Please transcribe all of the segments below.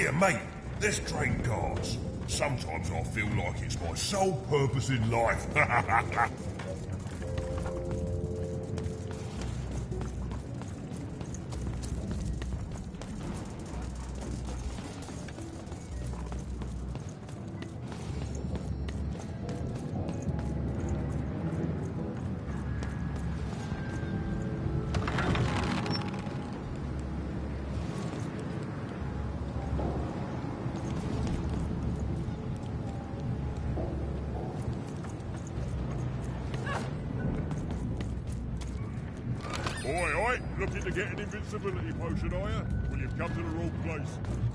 Yeah, mate, let's trade cards. Sometimes I feel like it's my sole purpose in life. Oi, looking to get an invincibility potion, are you? Well, you've come to the wrong place.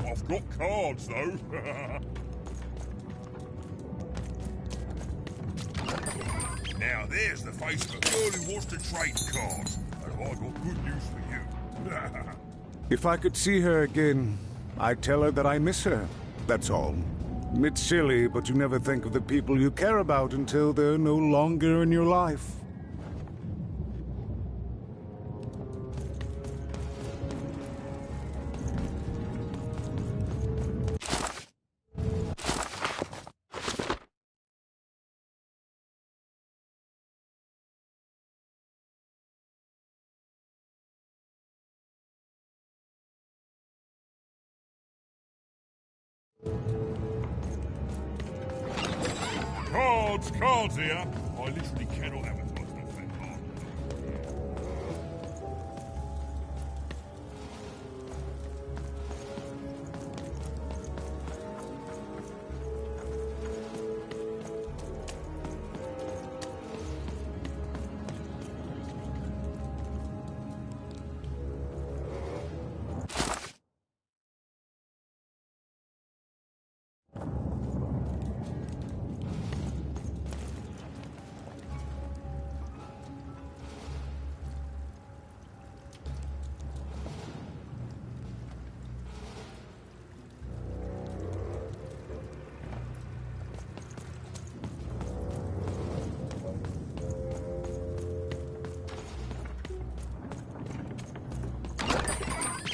I've got cards, though. Now there's the face of a girl who wants to trade cards. And I've got good news for you. If I could see her again, I'd tell her that I miss her. That's all. It's silly, but you never think of the people you care about until they're no longer in your life. Cards here. I literally cannot have a personal effect.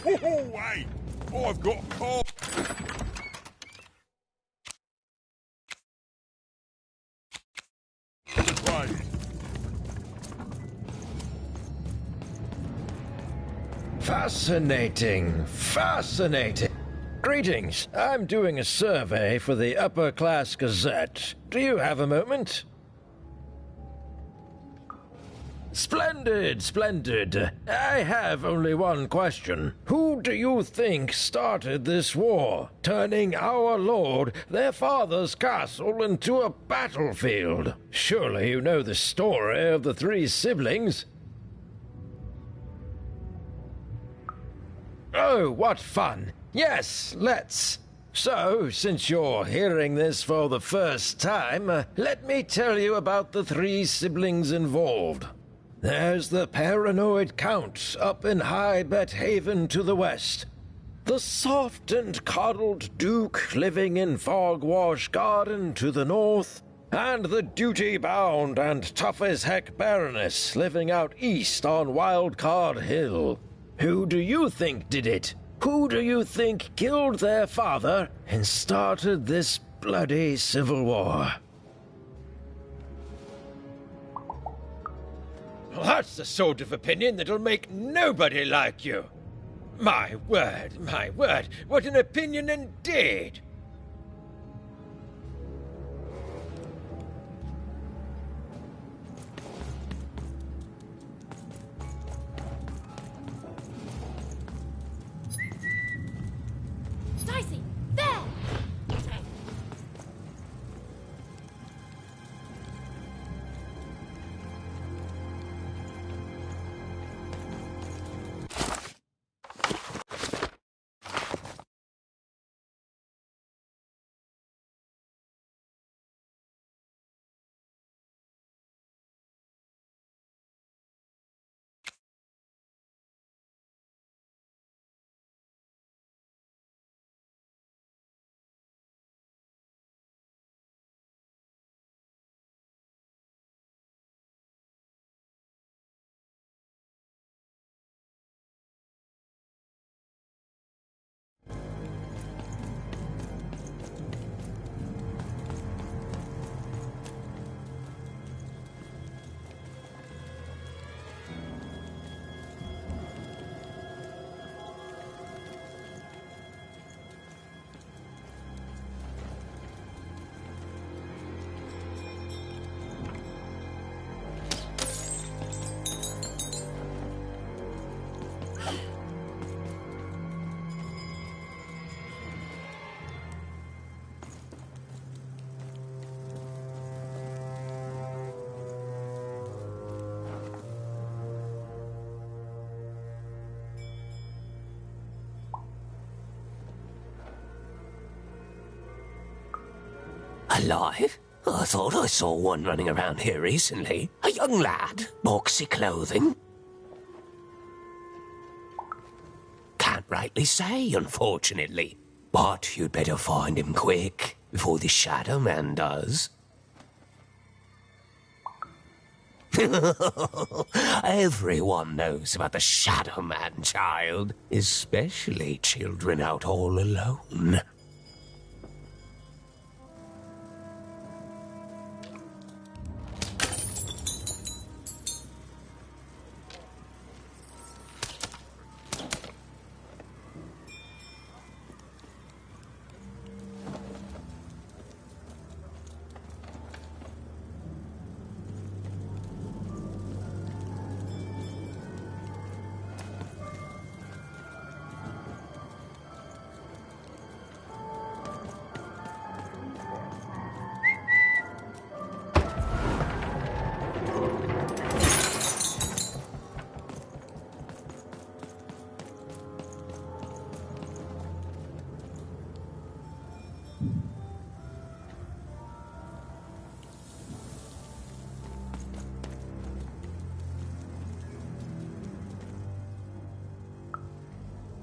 Oh, hey! I've got cards. Fascinating. Fascinating. Greetings. I'm doing a survey for the Upper Class Gazette. Do you have a moment? Splendid, splendid. I have only one question. Who do you think started this war, turning our lord, their father's castle, into a battlefield? Surely you know the story of the three siblings. Oh, what fun. Yes, let's. So, since you're hearing this for the first time, let me tell you about the three siblings involved. There's the paranoid Count up in High Bet Haven to the west. The soft and coddled Duke living in Fogwash Garden to the north. And the duty-bound and tough-as-heck Baroness living out east on Wildcard Hill. Who do you think did it? Who do you think killed their father and started this bloody civil war? Well, that's the sort of opinion that'll make nobody like you. My word, what an opinion indeed! Dicey! Alive? I thought I saw one running around here recently. A young lad, boxy clothing. Can't rightly say, unfortunately. But you'd better find him quick, before the Shadow Man does. Everyone knows about the Shadow Man, child. Especially children out all alone.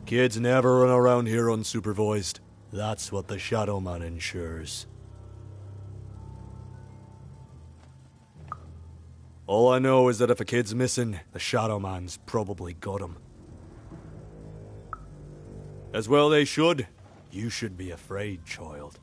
Kids never run around here unsupervised. That's what the Shadow Man ensures. All I know is that if a kid's missing, the Shadow Man's probably got him. As well they should. You should be afraid, child.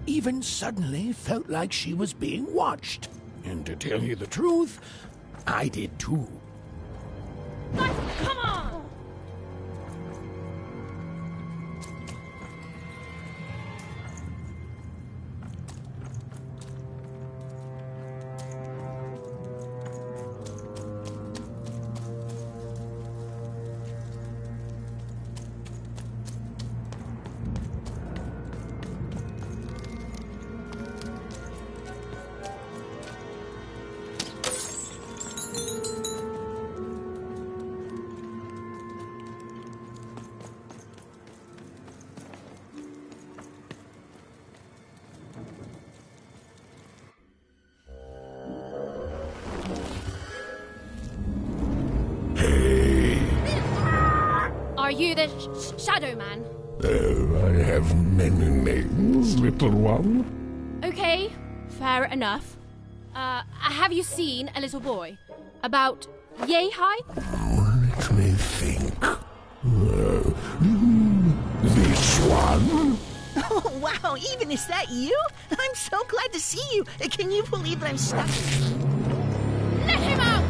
Even suddenly felt like she was being watched. And to tell you the truth, I did too. Come on! Are you the Shadow Man? I have many names, little one. Okay, fair enough. Have you seen a little boy? About yay high? Let me think. This one? Oh, wow, even is that you? I'm so glad to see you. Can you believe that I'm stuck? Let him out!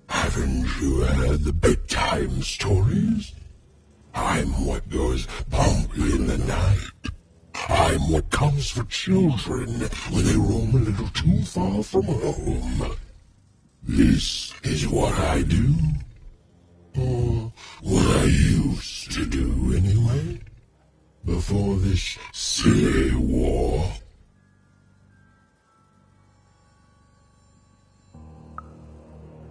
Haven't you heard the bedtime stories? I'm what goes bump in the night. I'm what comes for children when they roam a little too far from home. This is what I do. Or what I used to do anyway. Before this silly war.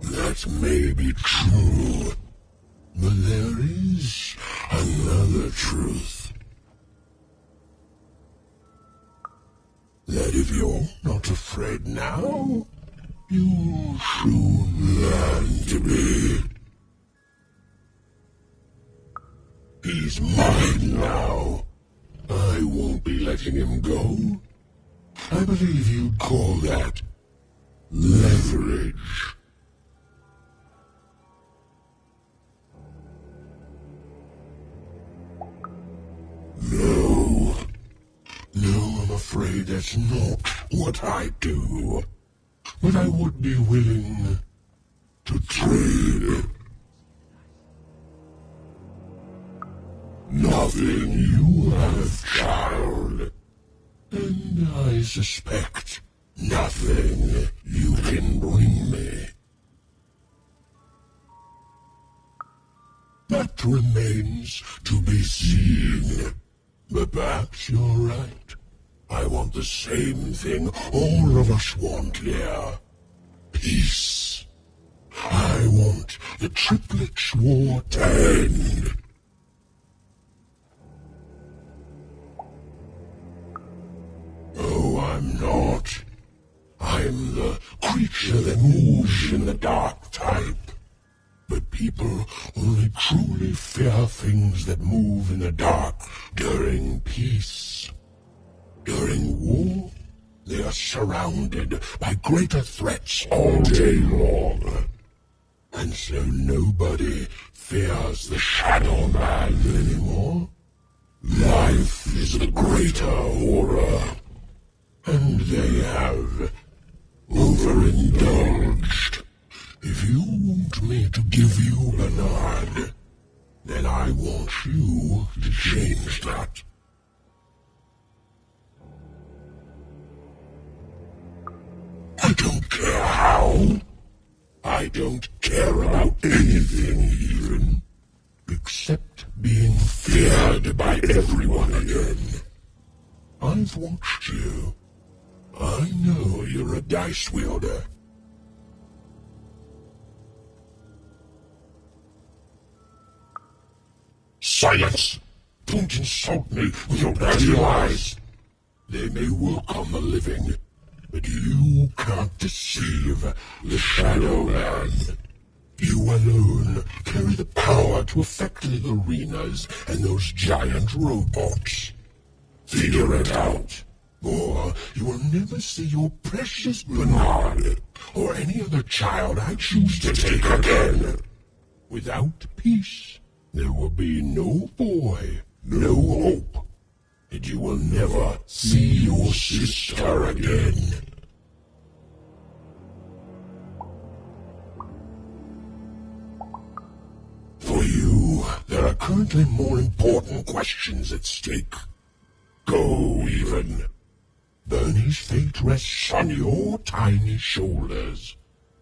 That may be true, but there is another truth. that if you're not afraid now, you'll soon learn to be. He's mine now. I won't be letting him go. I believe you'd call that leverage. No. No, I'm afraid that's not what I do. But I would be willing to trade. Nothing you have, child. And I suspect nothing you can bring me. That remains to be seen. But perhaps you're right. I want the same thing all of us want here. Peace. I want the Triplets' war to end. Oh, I'm not. I'm the creature that moves in the dark type. But people only truly fear things that move in the dark during peace. During war, they are surrounded by greater threats all day long. And so nobody fears the Shadow Man anymore. Life is the greater horror. And they have overindulged. If you want me to give you Bernard, then I want you to change that. I don't care how. I don't care about anything even, except being feared by everyone again. I've watched you. I know you're a dice wielder. Silence! Don't insult me with your bloody lies. They may work on the living, but you can't deceive the Shadow Man. You alone carry the power to affect the arenas and those giant robots. Figure it out, or you will never see your precious Bernard or any other child I choose to take again. Without peace, there will be no boy, no hope, and you will never see your sister again. For you, there are currently more important questions at stake. Go, even. Bernie's fate rests on your tiny shoulders,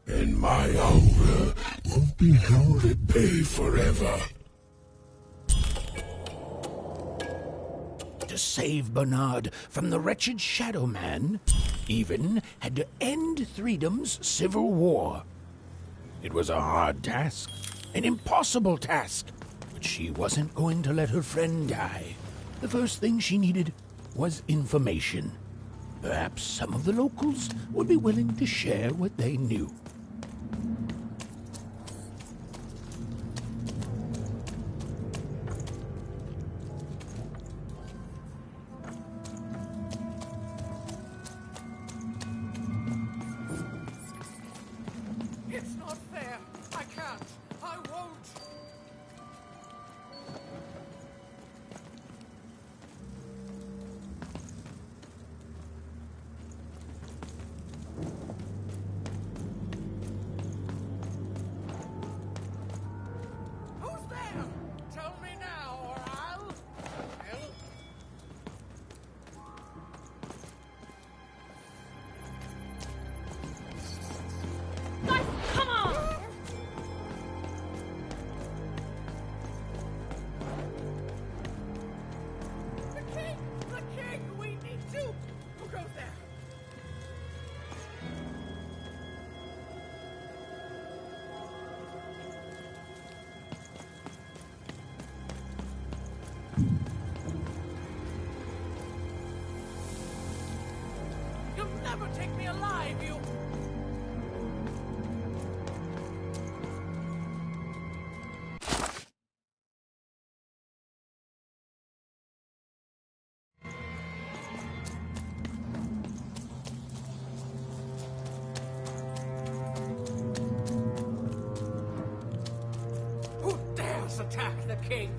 and my hunger won't be held at bay forever. To save Bernard from the wretched Shadow Man, Even had to end Threedom's civil war. It was a hard task, an impossible task, but she wasn't going to let her friend die. The first thing she needed was information. Perhaps some of the locals would be willing to share what they knew. It's not fair. I can't. I won't. never take me alive, you... Who dares attack the king?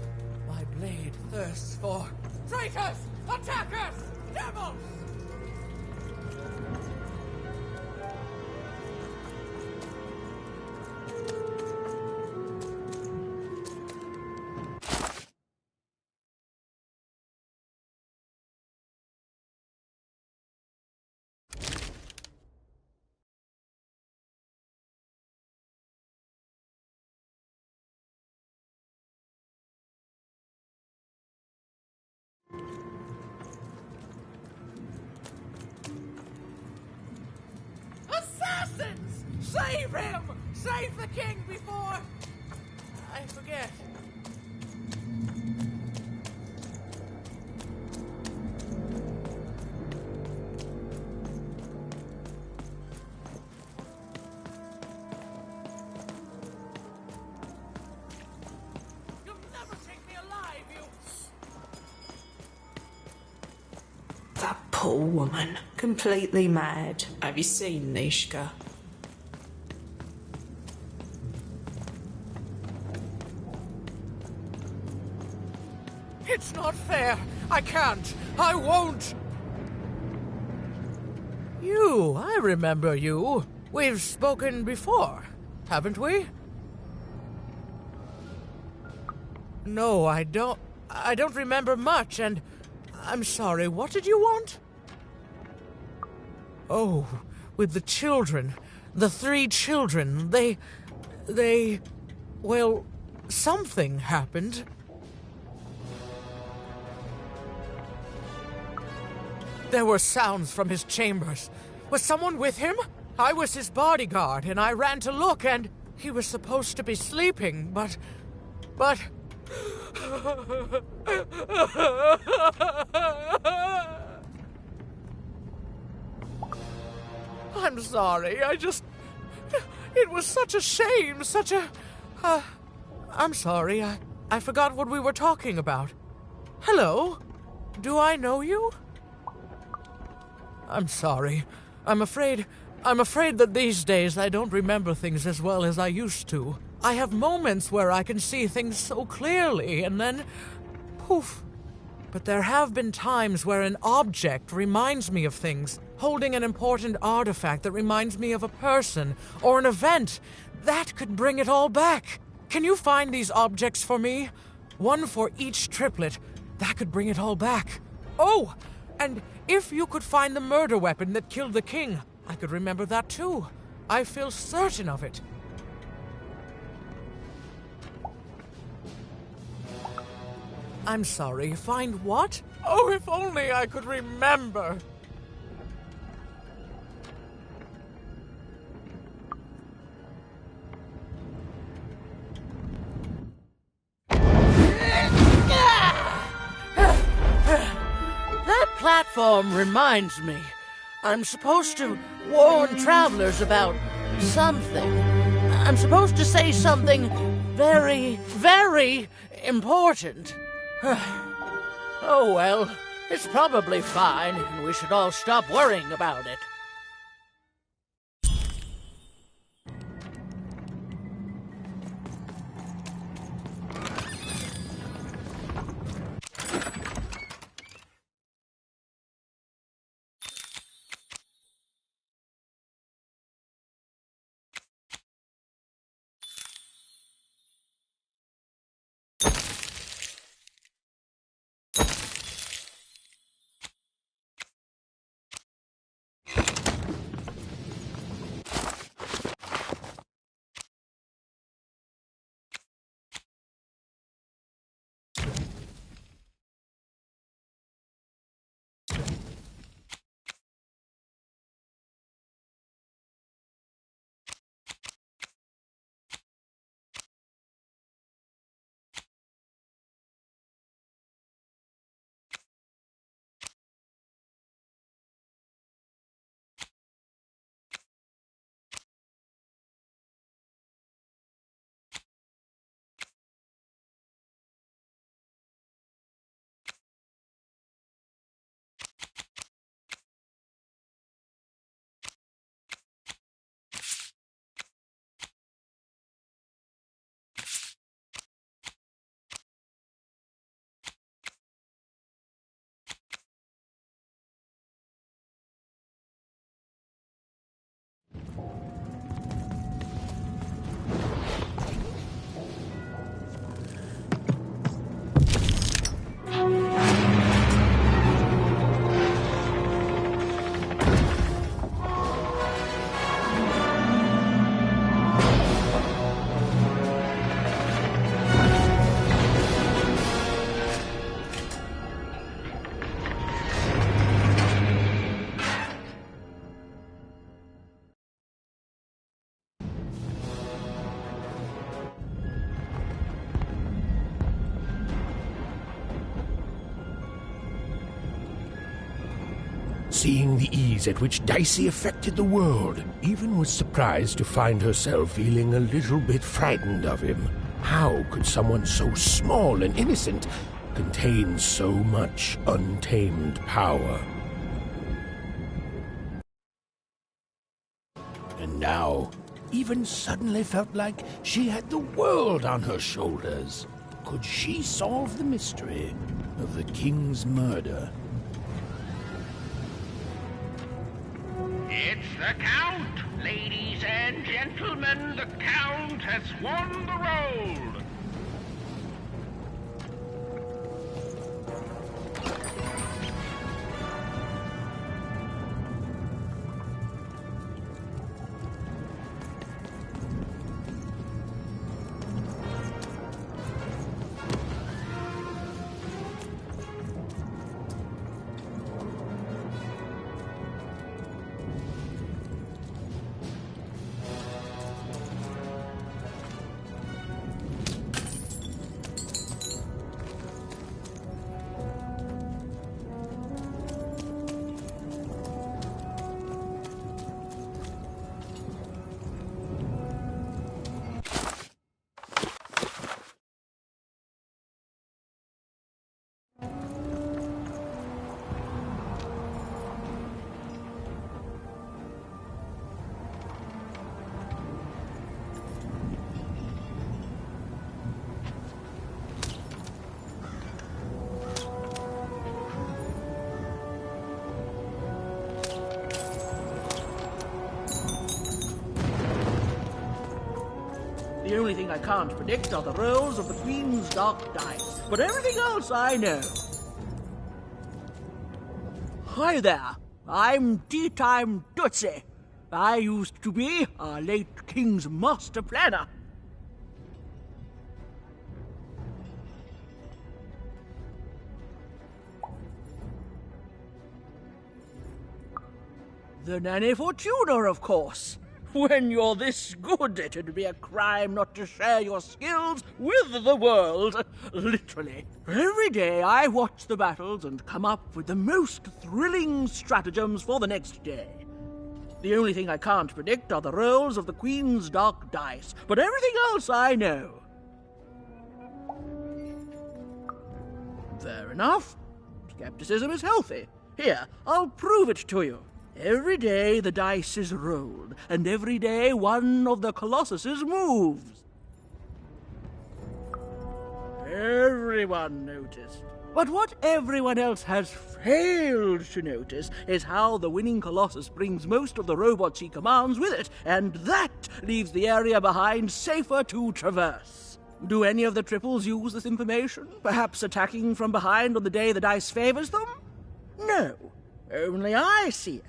My blade thirsts for... Traitors! Attackers! Devils! Assassins! Save him! Save the king before... I forget. You'll never take me alive, you... That poor woman. Completely mad. Have you seen Nishka? It's not fair. I can't. I won't. You, I remember you. We've spoken before, haven't we? No, I don't remember much, and I'm sorry. What did you want? Oh, with the children. The 3 children. Well, something happened. There were sounds from his chambers. Was someone with him? I was his bodyguard, and I ran to look, and he was supposed to be sleeping, but... I'm sorry, it was such a shame, such a... I'm sorry, I forgot what we were talking about. Hello? Do I know you? I'm sorry. I'm afraid that these days I don't remember things as well as I used to. I have moments where I can see things so clearly, and then... poof. But there have been times where an object reminds me of things, holding an important artifact that reminds me of a person, or an event. That could bring it all back. Can you find these objects for me? One for each triplet. That could bring it all back. Oh! And if you could find the murder weapon that killed the king, I could remember that too. I feel certain of it. I'm sorry, find what? Oh, if only I could remember. That platform reminds me. I'm supposed to warn travelers about something. I'm supposed to say something very, very important. Oh well, it's probably fine, and we should all stop worrying about it. Seeing the ease at which Dicey affected the world, Even was surprised to find herself feeling a little bit frightened of him. How could someone so small and innocent contain so much untamed power? And now, Even suddenly felt like she had the world on her shoulders. Could she solve the mystery of the king's murder? It's the Count! Ladies and gentlemen, the Count has won the role! The only thing I can't predict are the rolls of the Queen's dark dice, but everything else I know. Hi there, I'm Tea Time Tootsie. I used to be our late King's master planner. The Nanny Fortuna, of course. When you're this good, it'd be a crime not to share your skills with the world. Literally. Every day I watch the battles and come up with the most thrilling stratagems for the next day. The only thing I can't predict are the rolls of the Queen's dark dice, but everything else I know. Fair enough. Skepticism is healthy. Here, I'll prove it to you. Every day the dice is rolled, and every day one of the Colossuses moves. Everyone noticed. But what everyone else has failed to notice is how the winning Colossus brings most of the robots he commands with it, and that leaves the area behind safer to traverse. Do any of the triples use this information? Perhaps attacking from behind on the day the dice favors them? No, only I see it.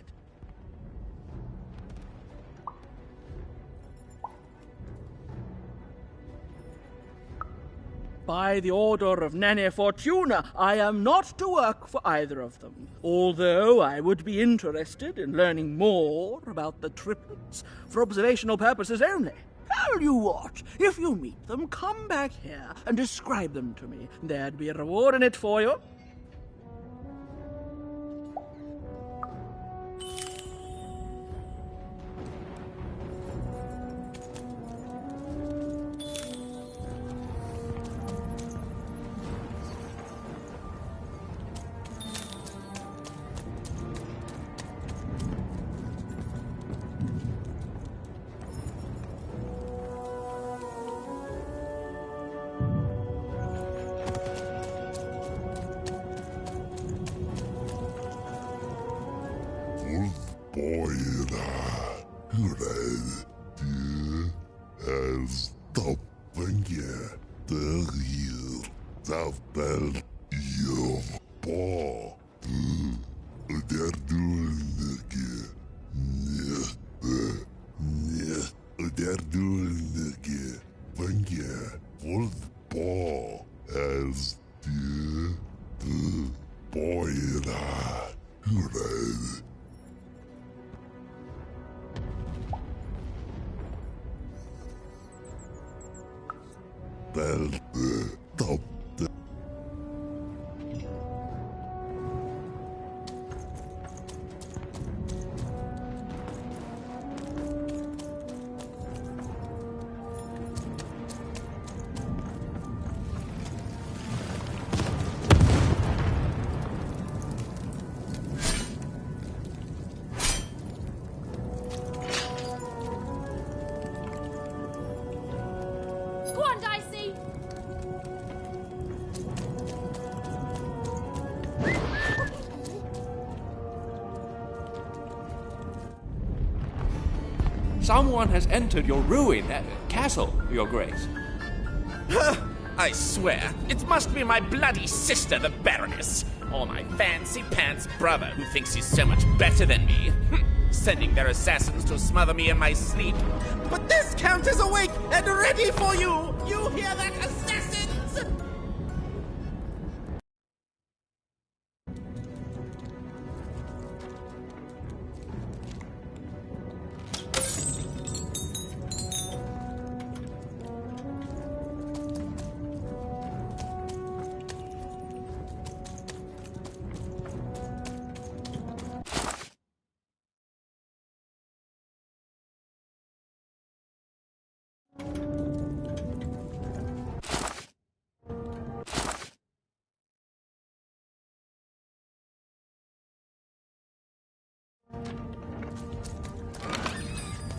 By the order of Nanny Fortuna, I am not to work for either of them, although I would be interested in learning more about the triplets for observational purposes only. Tell you what, if you meet them, come back here and describe them to me. There'd be a reward in it for you. Go on, Dicey! Someone has entered your castle, Your Grace. I swear, it must be my bloody sister, the Baroness, or my fancy-pants brother who thinks he's so much better than me, sending their assassins to smother me in my sleep. But this Count is awake and ready for you! You hear that, assassins?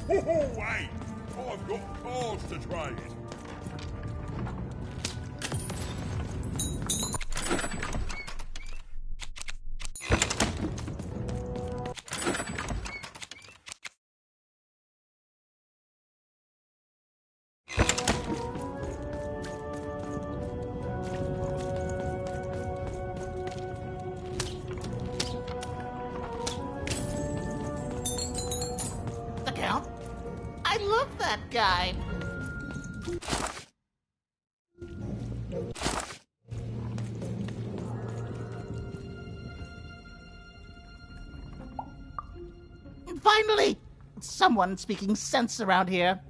Wait! I've got cards to trade. The Count? I love that guy. Finally! Someone speaking sense around here.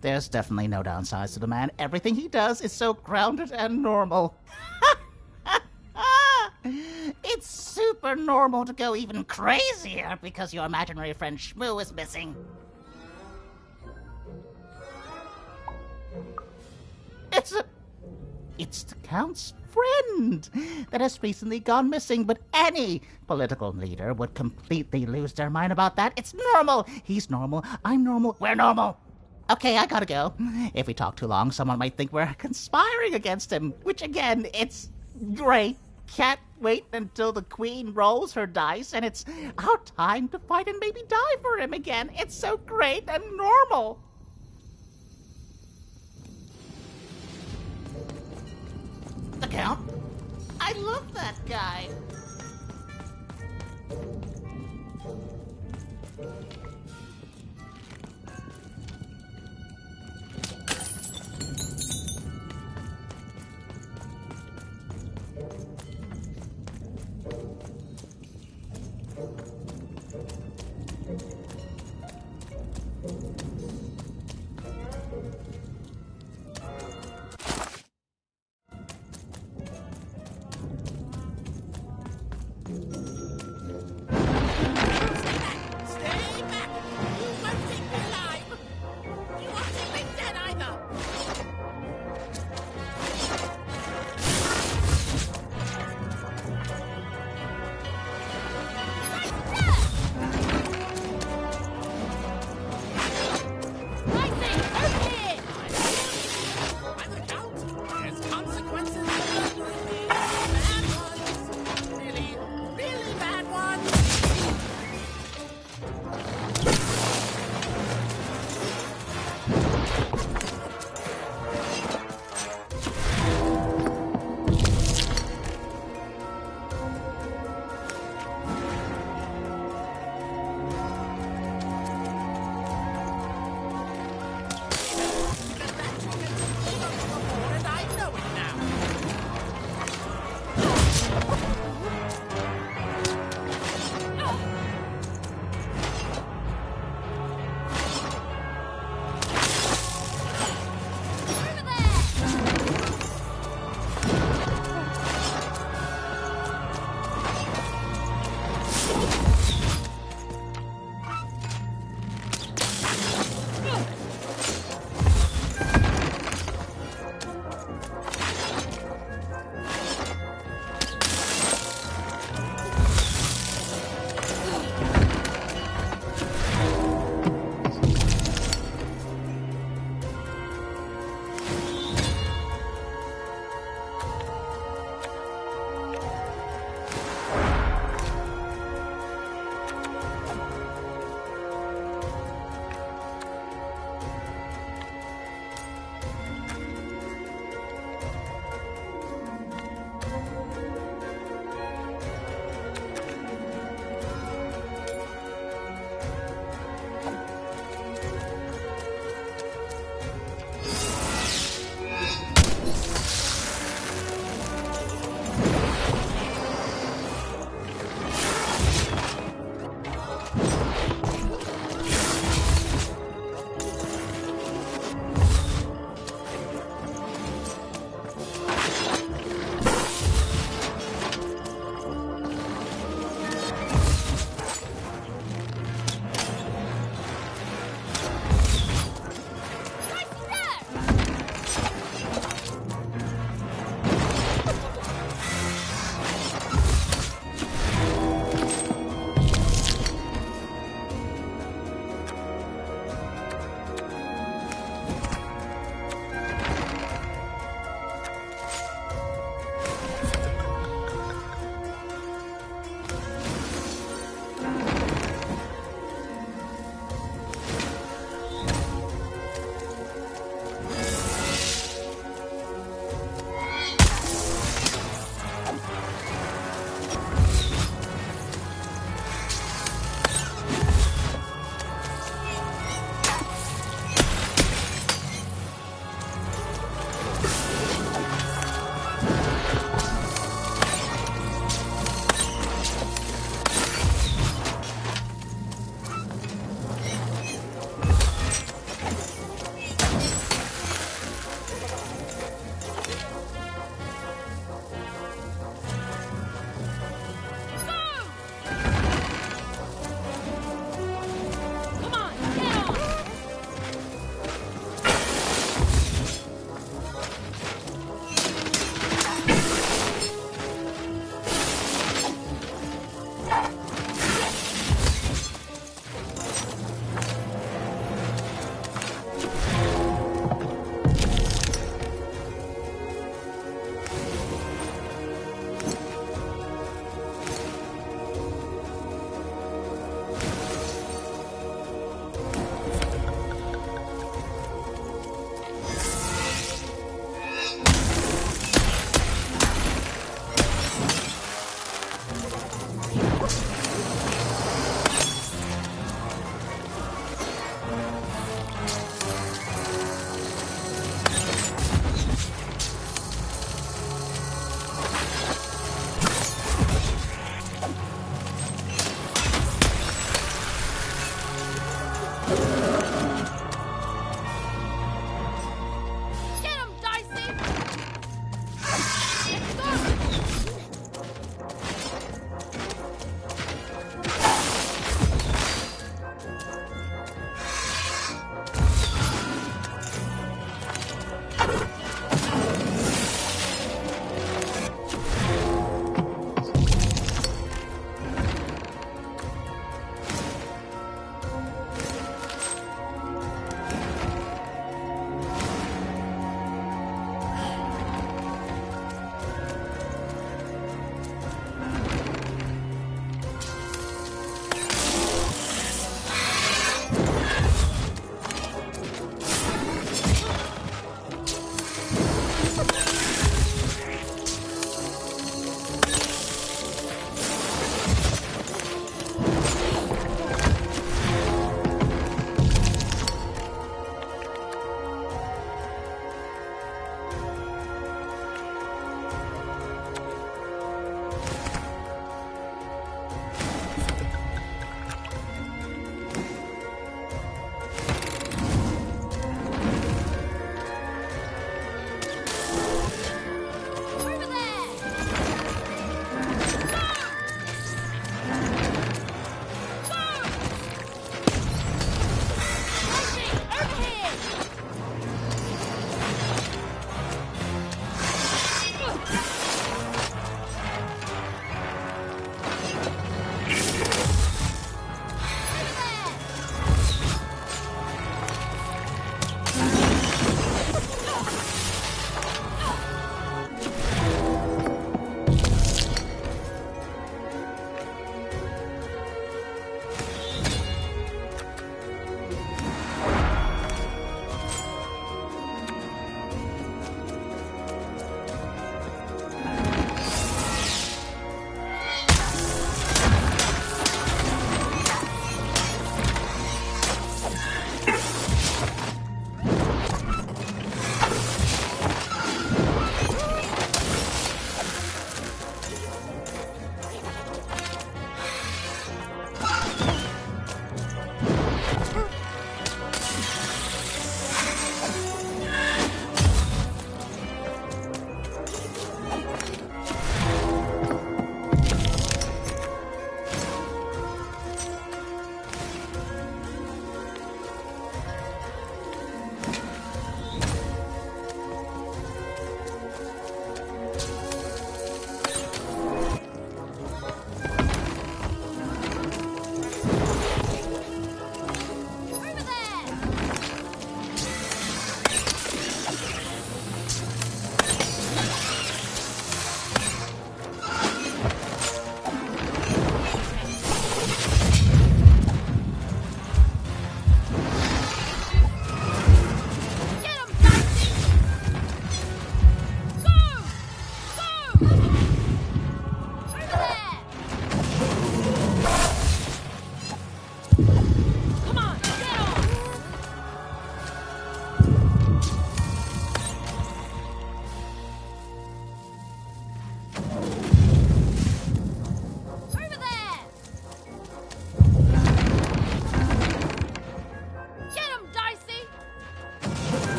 There's definitely no downsides to the man. Everything he does is so grounded and normal. It's super normal to go even crazier because your imaginary friend Shmoo is missing. It's the Count's friend that has recently gone missing, but any political leader would completely lose their mind about that. It's normal. He's normal. I'm normal. We're normal. Okay, I gotta go. If we talk too long, someone might think we're conspiring against him, which again, it's great. Can't wait until the Queen rolls her dice and it's our time to fight and maybe die for him again. It's so great and normal. The Count? I love that guy.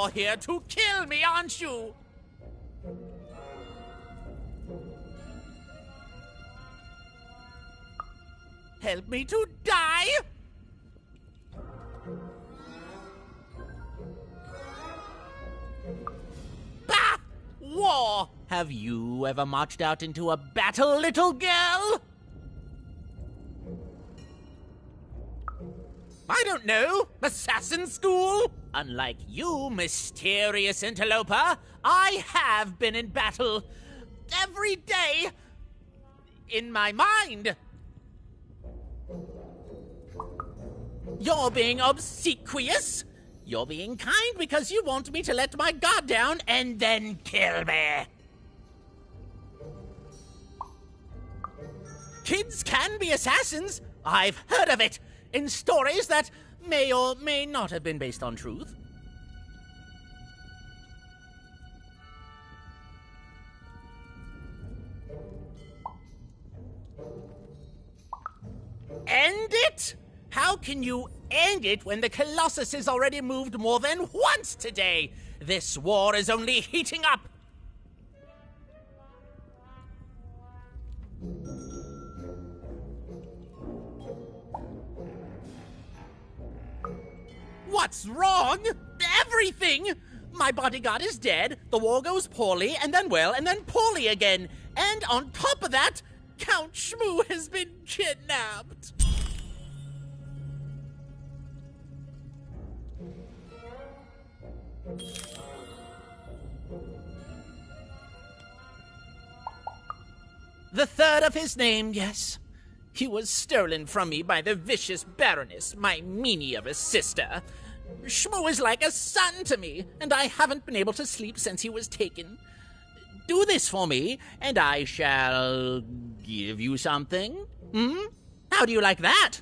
You're here to kill me, aren't you? Help me to die? Bah! War! Have you ever marched out into a battle, little girl? I don't know. Assassin school? Unlike you, mysterious interloper, I have been in battle. Every day. In my mind. You're being obsequious. You're being kind because you want me to let my guard down and then kill me. Kids can be assassins. I've heard of it. In stories that may or may not have been based on truth. End it? How can you end it when the Colossus has already moved more than once today? This war is only heating up. What's wrong? Everything! My bodyguard is dead, the war goes poorly, and then well, and then poorly again. And on top of that, Count Shmoo has been kidnapped. The third of his name, yes. He was stolen from me by the vicious Baroness, my meanie of a sister. Shmoo is like a son to me, and I haven't been able to sleep since he was taken. Do this for me, and I shall give you something. How do you like that?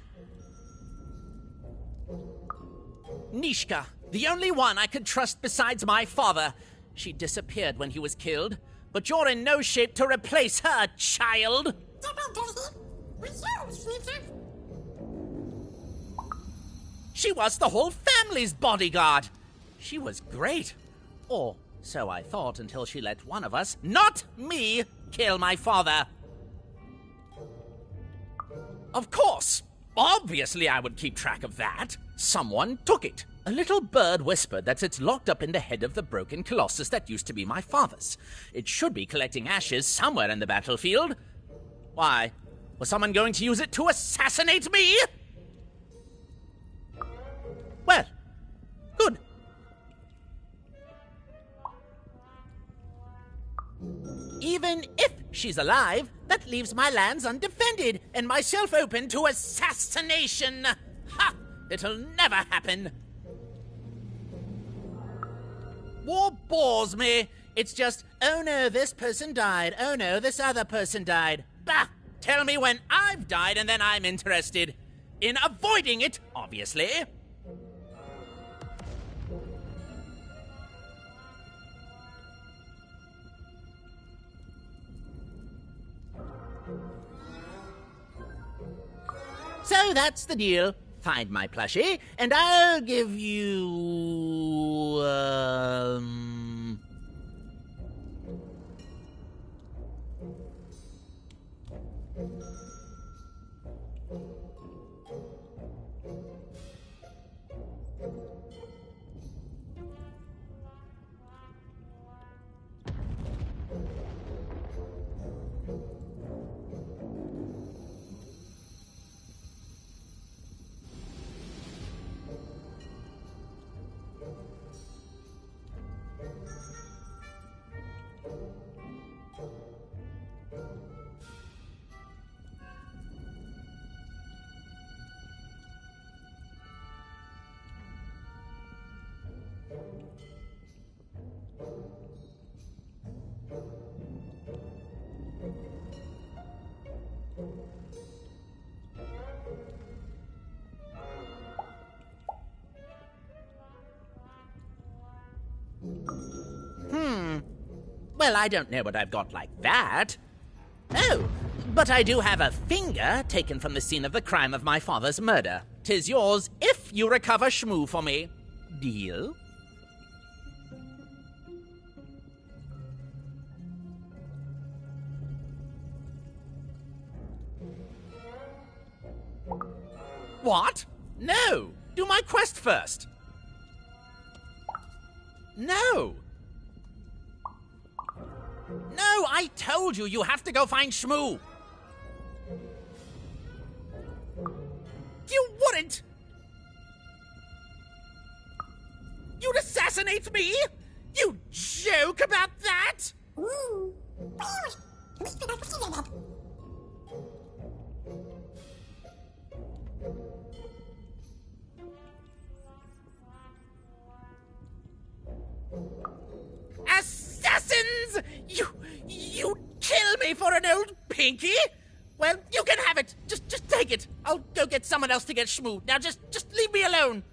Nishka, the only one I could trust besides my father. She disappeared when he was killed, but you're in no shape to replace her, child. She was the whole family's bodyguard. She was great. Or so I thought until she let one of us, not me, kill my father. Of course. Obviously I would keep track of that. Someone took it. A little bird whispered that it's locked up in the head of the broken Colossus that used to be my father's. It should be collecting ashes somewhere in the battlefield. Why? Was someone going to use it to assassinate me? Well, good. Even if she's alive, that leaves my lands undefended and myself open to assassination. Ha! It'll never happen. War bores me. It's just, oh no, this person died. Oh no, this other person died. Bah! Tell me when I've died and then I'm interested. In avoiding it, obviously. So that's the deal. Find my plushie, and I'll give you... Well, I don't know what I've got like that. Oh, but I do have a finger taken from the scene of the crime of my father's murder. 'Tis yours if you recover Shmoo for me. Deal? What? No! Do my quest first! No! No, I told you, you have to go find Shmoo! You wouldn't! You'd assassinate me? You joke about that? Assassins! You kill me for an old pinky? Well, you can have it. Just take it. I'll go get someone else to get Shmoo. Now just leave me alone.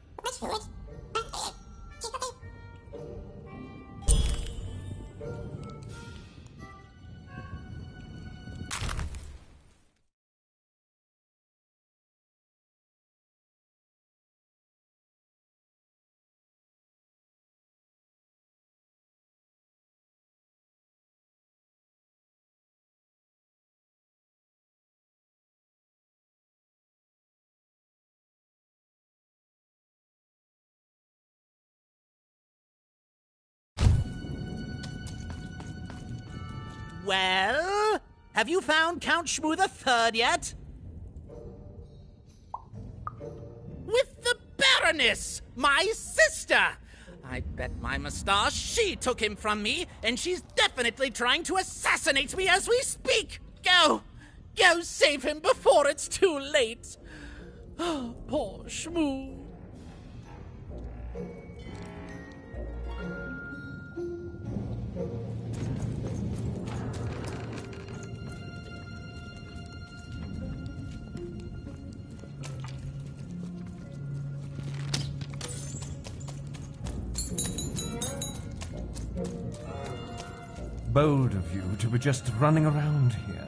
Well, have you found Count Shmoo III yet? With the Baroness, my sister! I bet my mustache she took him from me, and she's definitely trying to assassinate me as we speak! Go save him before it's too late! Oh, poor Shmoo. Bold of you to be just running around here.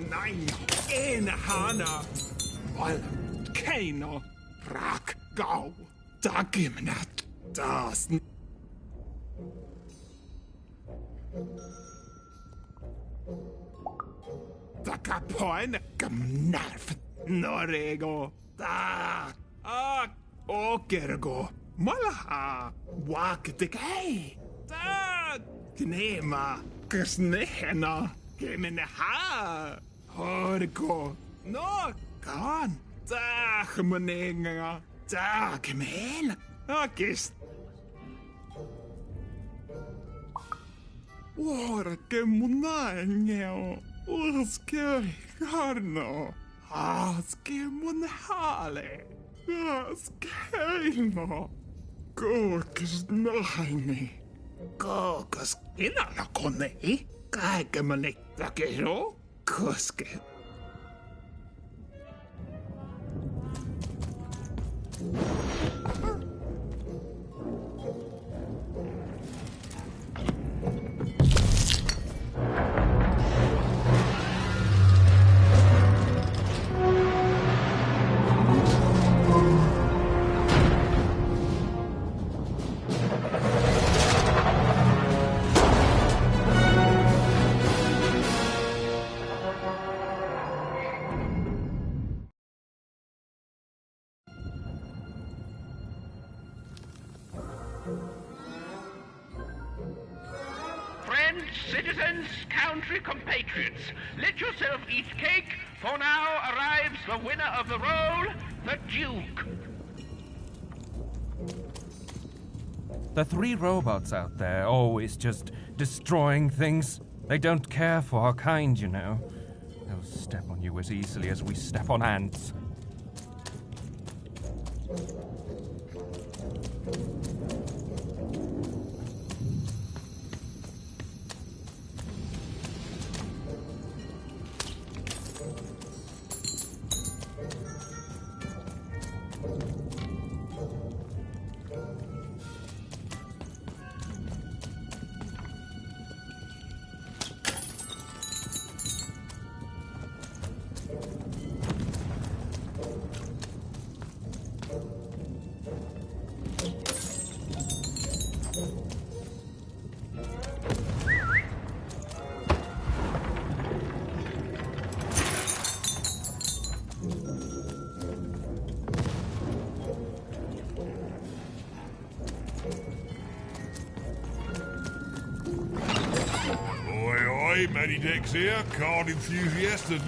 Nein, en hana. Val, keino, rak, gau, dagimnat, das. Dakapoin, gamnarf. Norego, da, okergo, malaha, waktikei, da, knema, ksnehena, kemeneha, horgo, no, kan, da, khmenenga, da, kemel, akist. Orke munangeo, uske, harno. Aske no. Kokas naini. Kokas inana konei. Kaikemani takero. Koske. Citizens, country compatriots, let yourself eat cake, for now arrives the winner of the role, the Duke. The three robots out there, always just destroying things. They don't care for our kind, you know. They'll step on you as easily as we step on ants. Hey, Matty Dex here, card enthusiast and...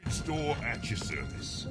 store at your service.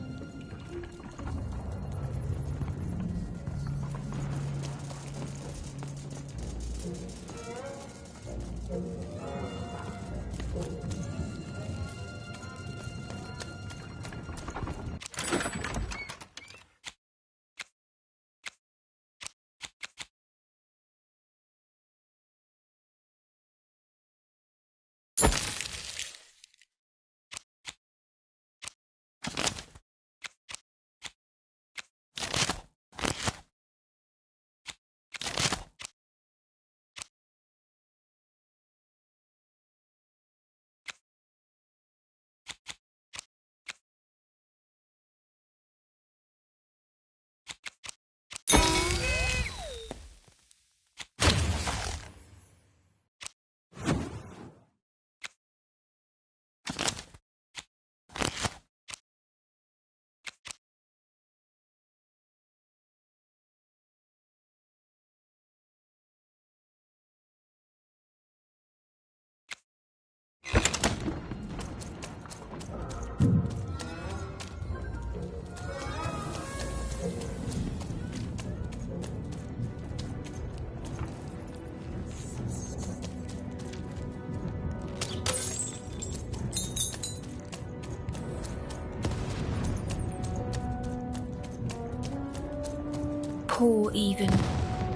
Poor Even.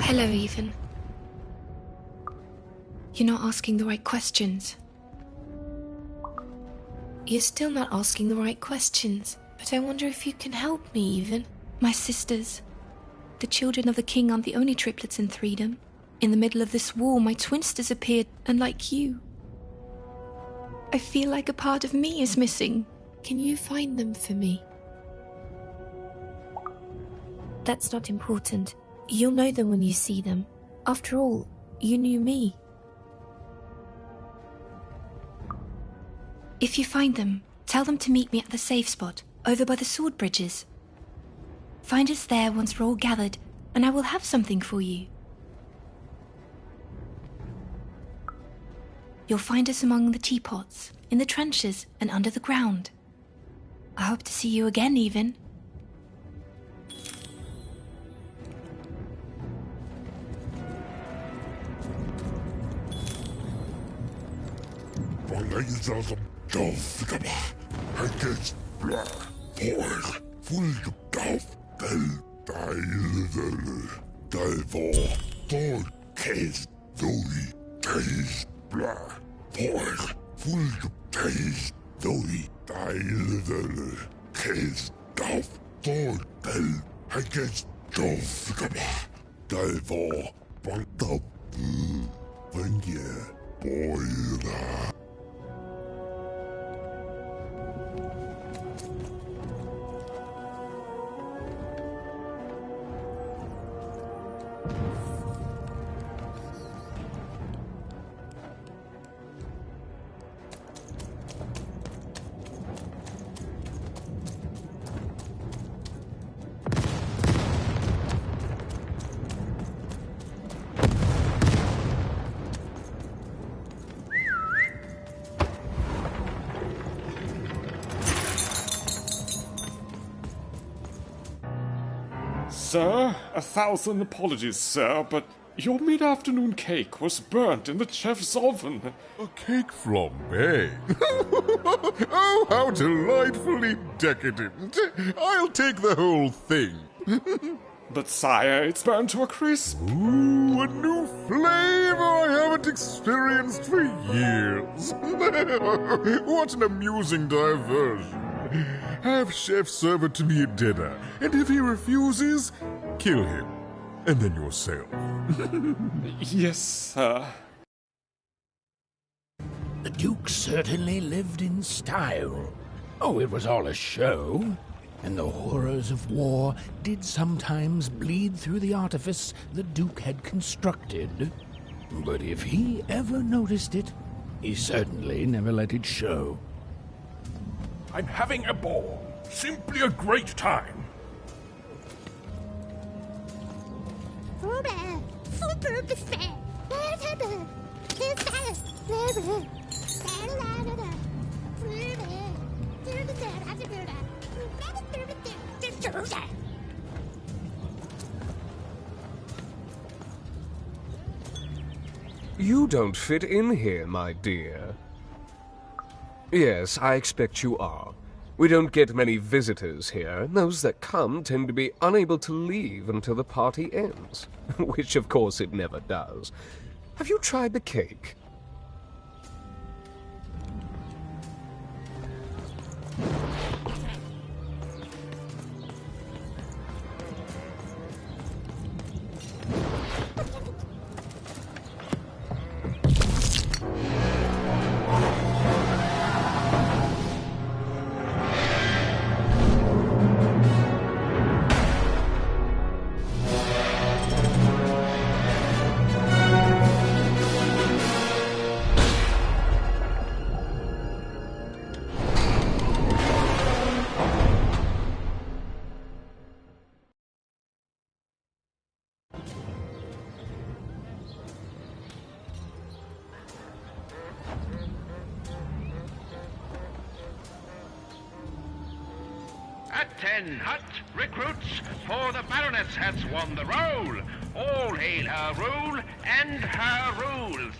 Hello, Even. You're not asking the right questions. You're still not asking the right questions. But I wonder if you can help me, Even. My sisters. The children of the king aren't the only triplets in Threedom. In the middle of this war, my twins disappeared, and like you, I feel like a part of me is missing. Can you find them for me? That's not important. You'll know them when you see them. After all, you knew me. If you find them, tell them to meet me at the safe spot, over by the sword bridges. Find us there once we're all gathered, and I will have something for you. You'll find us among the teapots, in the trenches, and under the ground. I hope to see you again, Even. Sir, 1,000 apologies, sir, but your mid-afternoon cake was burnt in the chef's oven. A cake flambe? Oh, how delightfully decadent. I'll take the whole thing. But sire, it's burnt to a crisp. Ooh, a new flavor I haven't experienced for years. What an amusing diversion. Have Chef serve it to me at dinner, and if he refuses, kill him. And then yourself. Yes, sir. The Duke certainly lived in style. Oh, it was all a show. and the horrors of war did sometimes bleed through the artifice the Duke had constructed. But if he ever noticed it, he certainly never let it show. I'm having a ball. Simply a great time. You don't fit in here, my dear. Yes, I expect you are. We don't get many visitors here, and those that come tend to be unable to leave until the party ends. Which, of course, it never does. Have you tried the cake? At 10 hut recruits, for the Baroness has won the roll. All hail her rule and her rules.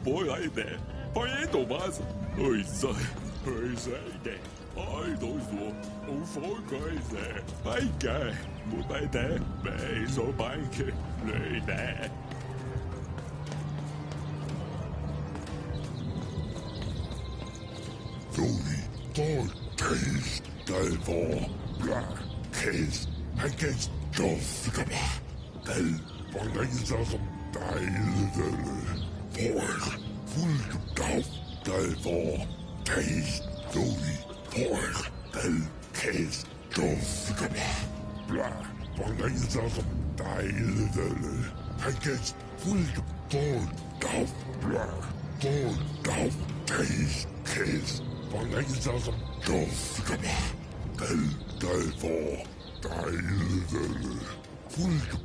Boy, I there. Pareto, mas. Oi, sai. Oi, sai, there. I don't know. Oh, four guys there. I get. But I there. Bay, so bank. Lay there. Tall taste, Delvor, black case, against Jofgaba, Del Bangazam, Dile, Pork, full to doubt, Delvor, taste, Doli, Pork, Del case, Jofgaba, black Bangazam, Dile, against full to doubt, black, doubt, taste, case. Bangazam Jofgaba, Delvor, Dile, full.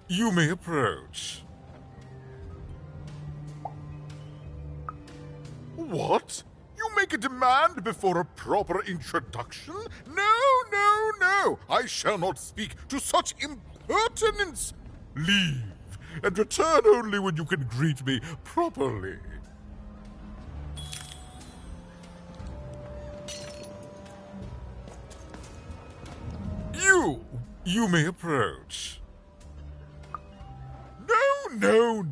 You may approach. What? You make a demand before a proper introduction? No! I shall not speak to such impertinence. Leave, and return only when you can greet me properly. You may approach. No!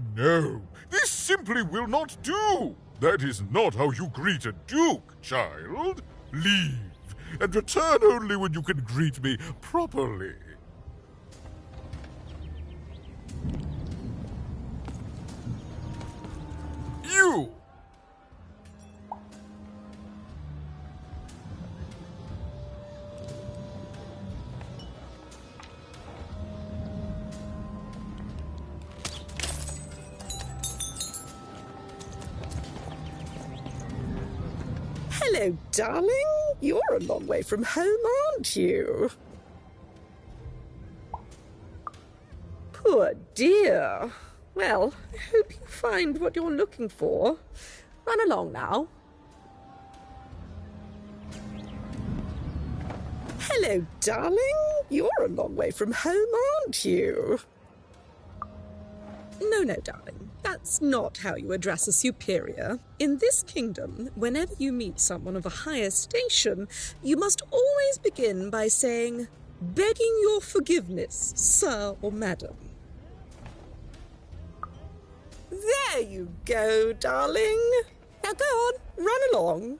This simply will not do! That is not how you greet a duke, child. Leave, and return only when you can greet me properly. Hello, darling. You're a long way from home, aren't you? Poor dear. Well, I hope you find what you're looking for. Run along now. Hello, darling. You're a long way from home, aren't you? No, darling. That's not how you address a superior. In this kingdom, whenever you meet someone of a higher station, you must always begin by saying, "Begging your forgiveness, sir or madam." There you go, darling. Now go on, run along.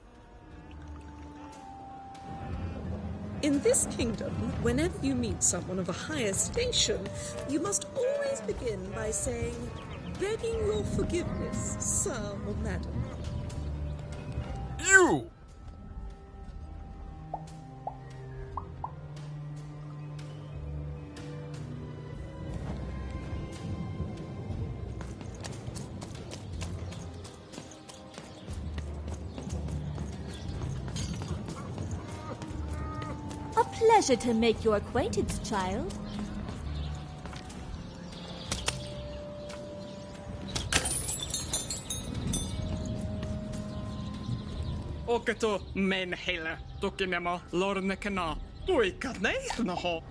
In this kingdom, whenever you meet someone of a higher station, you must always begin by saying, "Begging your forgiveness, sir or madam." A pleasure to make your acquaintance, child. Oketo menhela tokinema lornekana tuikarneihnaho.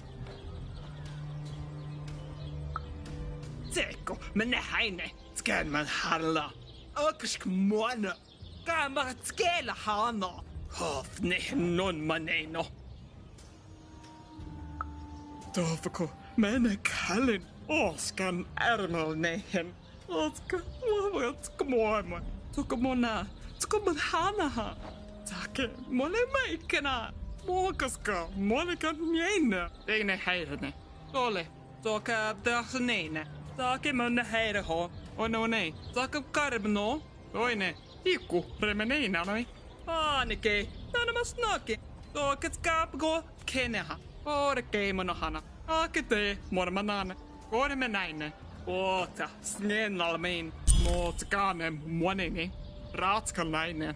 Teko menehaine skan man harla. Okusk moana. Kama skela hana. Hof non maneno. Dovako mene kalin. Oskan ermel nehen. Oska wawat kmoama. Tokomona. Tskoman hanaha. Take mole maikana. Mokaska moleka njena. Dene heirene. Ole. Toka dahnene. Take mone heireho. Ono ne. Take karbno. Oine. Iku remenena noi. Anike. Nanamas nake. Toka skapgo keneha. Ore keimonohana. Akete mormanana. Ore menaine. Ota. Snenalmein. Motkane monene. Ratskalainen.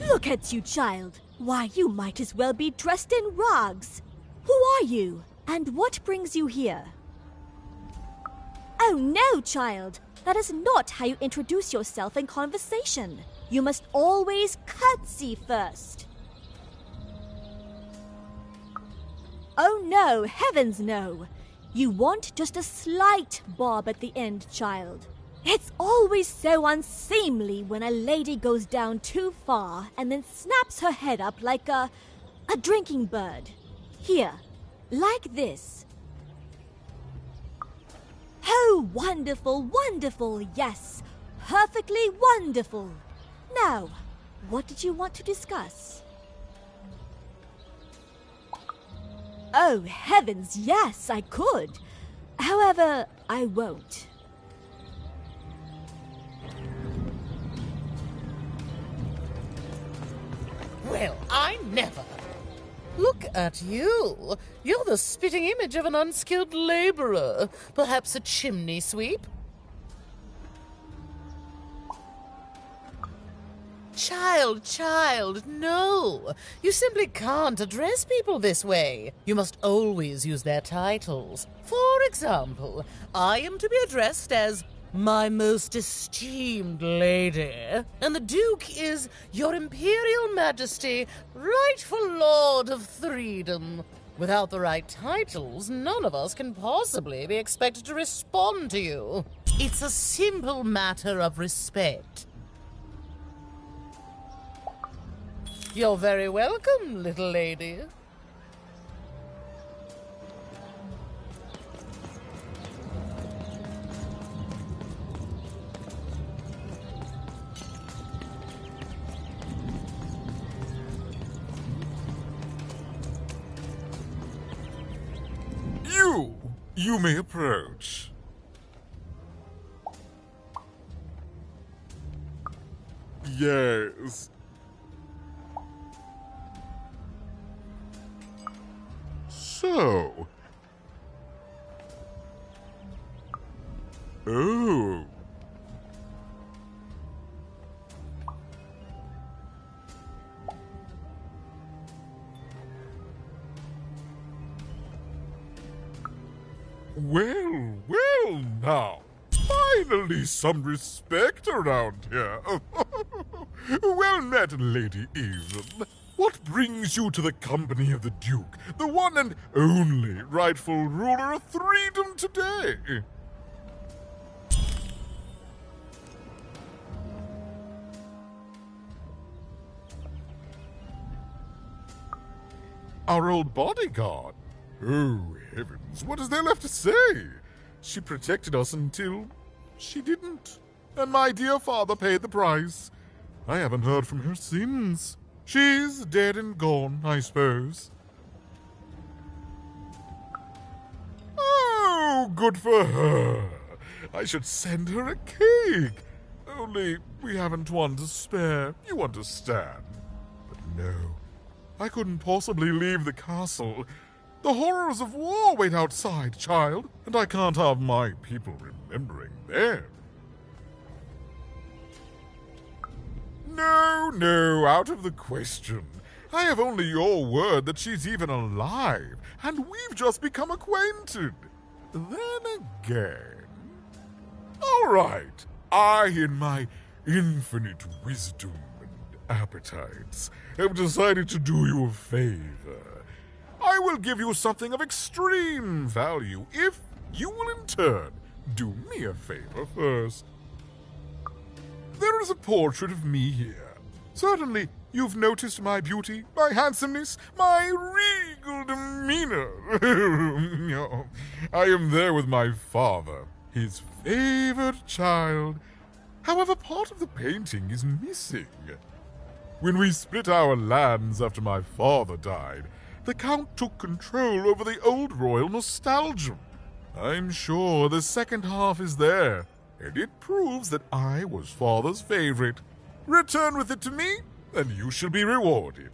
Look at you, child. Why, you might as well be dressed in rags. Who are you? And what brings you here? Oh no, child! That is not how you introduce yourself in conversation. You must always curtsy first. Oh no, heavens no! You want just a slight bob at the end, child. It's always so unseemly when a lady goes down too far and then snaps her head up like a drinking bird. Here, like this. Oh, wonderful, wonderful, yes. Perfectly wonderful. Now, what did you want to discuss? Oh, heavens, yes, I could. However, I won't. Well, I never. Look at you. You're the spitting image of an unskilled laborer. Perhaps a chimney sweep? Child, no. You simply can't address people this way. You must always use their titles. For example, I am to be addressed as my most esteemed lady, and the Duke is Your Imperial Majesty, rightful Lord of Freedom. Without the right titles, none of us can possibly be expected to respond to you. It's a simple matter of respect. You're very welcome, little lady. You may approach. Yes. So. Oh. Well now. Finally some respect around here. Well met, Lady Evelyn. What brings you to the company of the Duke, the one and only rightful ruler of Freedom today? Our old bodyguard. Oh, heavens, what is there left to say? She protected us until she didn't. And my dear father paid the price. I haven't heard from her since. She's dead and gone, I suppose. Oh, good for her. I should send her a cake. Only we haven't one to spare, you understand. But no, I couldn't possibly leave the castle. The horrors of war wait outside, child, and I can't have my people remembering them. No, out of the question. I have only your word that she's even alive, and we've just become acquainted. Then again... All right, I, in my infinite wisdom and appetites, have decided to do you a favor. I will give you something of extreme value if you will in turn do me a favor first. There is a portrait of me here. Certainly, you've noticed my beauty, my handsomeness, my regal demeanor. I am there with my father, his favored child. However, part of the painting is missing. When we split our lands after my father died, the Count took control over the old royal nostalgia. I'm sure the second half is there, and it proves that I was father's favorite. Return with it to me, and you shall be rewarded.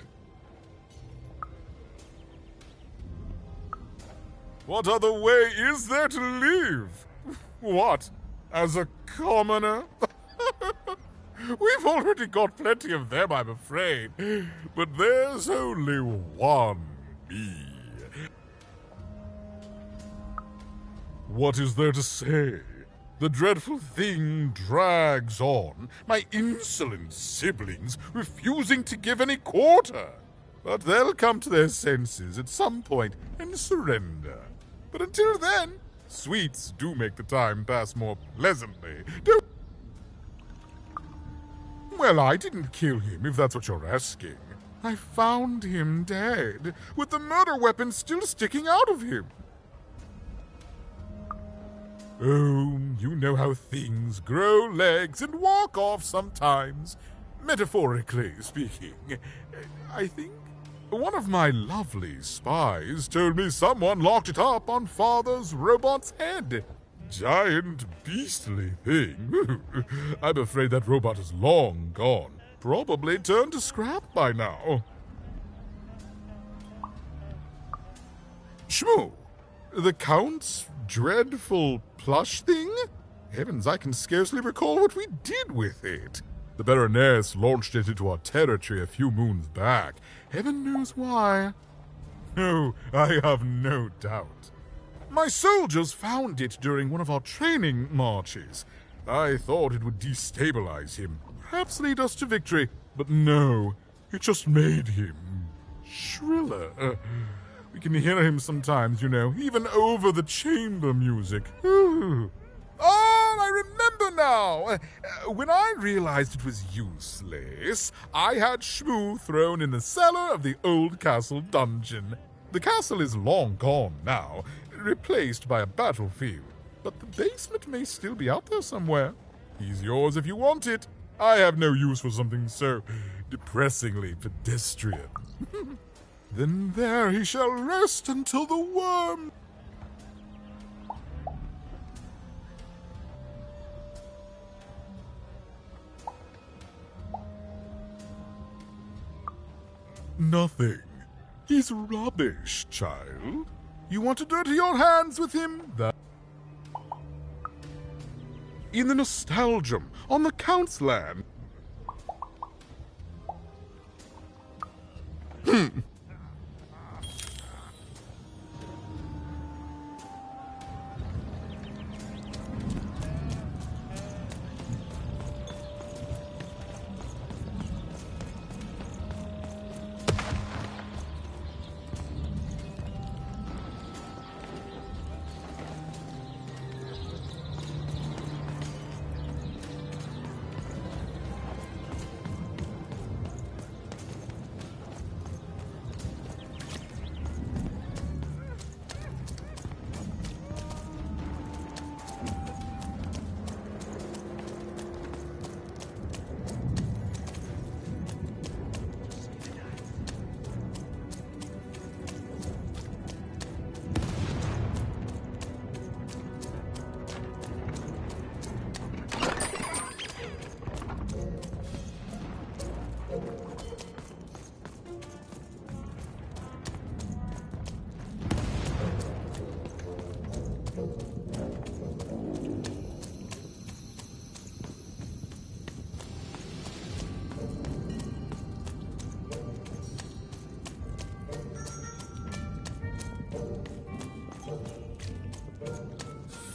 What other way is there to live? What, as a commoner? We've already got plenty of them, I'm afraid. But there's only one me. What is there to say? The dreadful thing drags on, my insolent siblings refusing to give any quarter. But they'll come to their senses at some point and surrender. But until then, sweets do make the time pass more pleasantly. Well, I didn't kill him, if that's what you're asking. I found him dead, with the murder weapon still sticking out of him. Oh, you know how things grow legs and walk off sometimes. Metaphorically speaking. I think one of my lovely spies told me someone locked it up on Father's robot's head. Giant, beastly thing. I'm afraid that robot is long gone. Probably turned to scrap by now. Shmoo! The Count's dreadful plush thing? Heavens, I can scarcely recall what we did with it. The Baroness launched it into our territory a few moons back. Heaven knows why. Oh, I have no doubt. My soldiers found it during one of our training marches. I thought it would destabilize him, perhaps lead us to victory, but no, it just made him shriller. We can hear him sometimes, you know, even over the chamber music. Ooh. Oh, I remember now! When I realized it was useless, I had Shmoo thrown in the cellar of the old castle dungeon. The castle is long gone now, replaced by a battlefield, but the basement may still be out there somewhere. He's yours if you want it. I have no use for something so depressingly pedestrian. Then there he shall rest until the worm... Nothing. He's rubbish, child. You want to dirty your hands with him? In the Nostalgium, on the Count's land.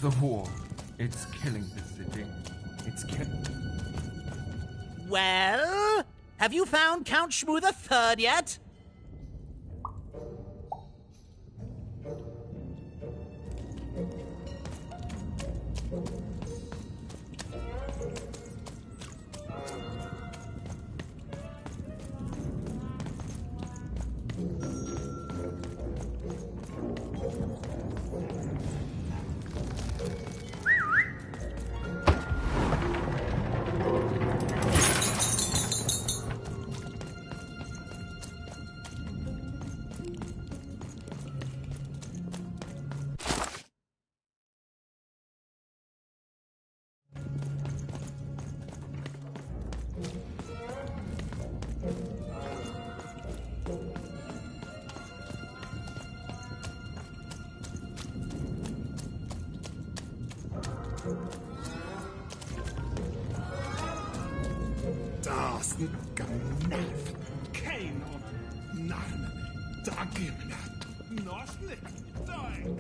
The war. It's killing the city. It's killing... Well? Have you found Count Shmoo III yet? Das Gnaf. Kein Narn. Dagimna. Nosnik. Dying.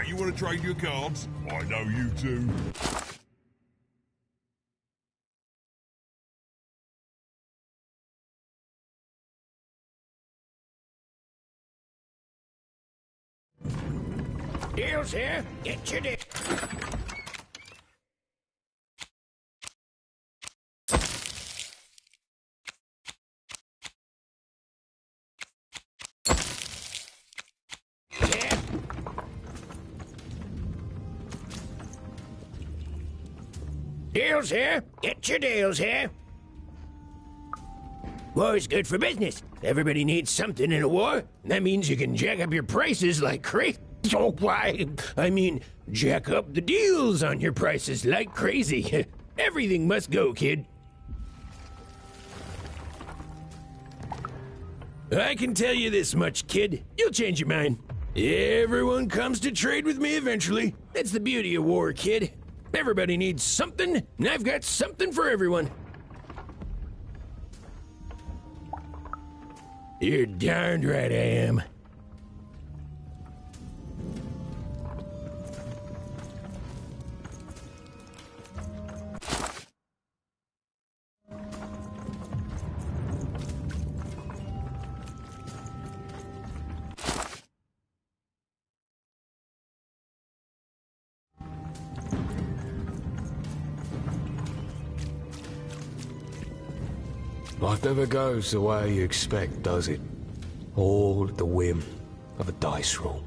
You want to trade your cards? I know you do. Deals here. Get your deal. Deals here. Get your deals here. War's good for business. Everybody needs something in a war. That means you can jack up your prices like crazy. Oh, why? I mean, jack up the deals on your prices like crazy. Everything must go, kid. I can tell you this much, kid. You'll change your mind. Everyone comes to trade with me eventually. That's the beauty of war, kid. Everybody needs something, and I've got something for everyone. You're darned right I am. Life never goes the way you expect, does it? All at the whim of a dice roll.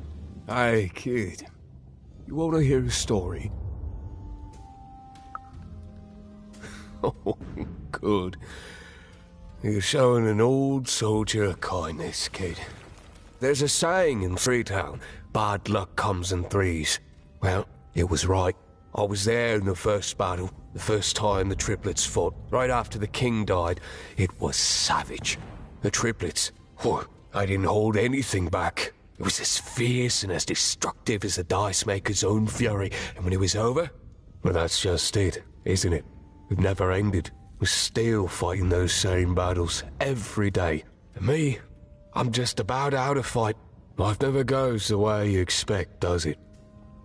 Hey, kid. You want to hear a story? Oh, good. You're showing an old soldier kindness, kid. There's a saying in Freetown, bad luck comes in threes. Well, it was right. I was there in the first battle, the first time the triplets fought, right after the king died. It was savage. The triplets, I didn't hold anything back. It was as fierce and as destructive as the dice maker's own fury. And when it was over, well, that's just it, isn't it? It never ended. We're still fighting those same battles every day. And me, I'm just about out of fight. Life never goes the way you expect, does it?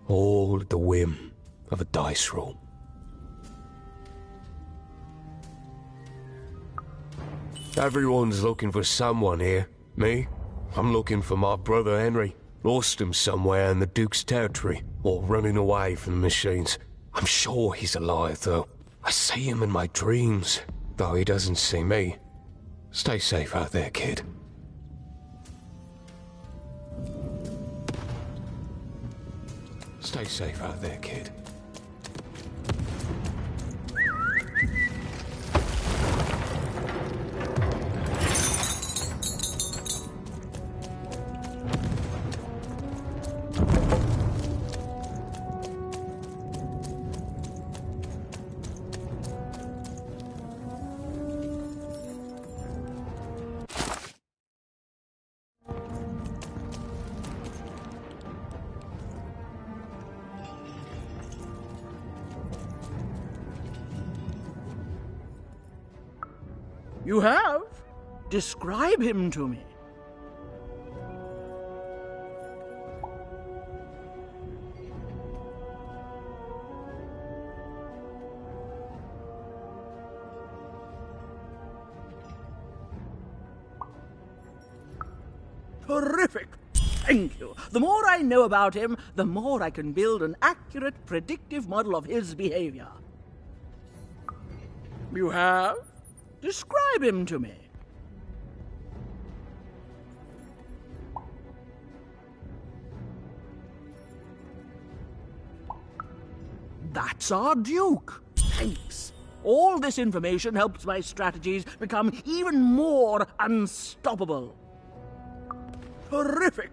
All at the whim of a dice roll. Everyone's looking for someone here. Me? I'm looking for my brother Henry. Lost him somewhere in the Duke's territory, or running away from the machines. I'm sure he's alive, though. I see him in my dreams, though he doesn't see me. Stay safe out there, kid. Stay safe out there, kid. You have? Describe him to me. Terrific! Thank you. The more I know about him, the more I can build an accurate, predictive model of his behavior. You have? Describe him to me. That's our Duke. Thanks. All this information helps my strategies become even more unstoppable. Terrific.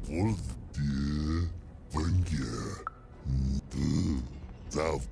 Wolf, yeah, thank you. South.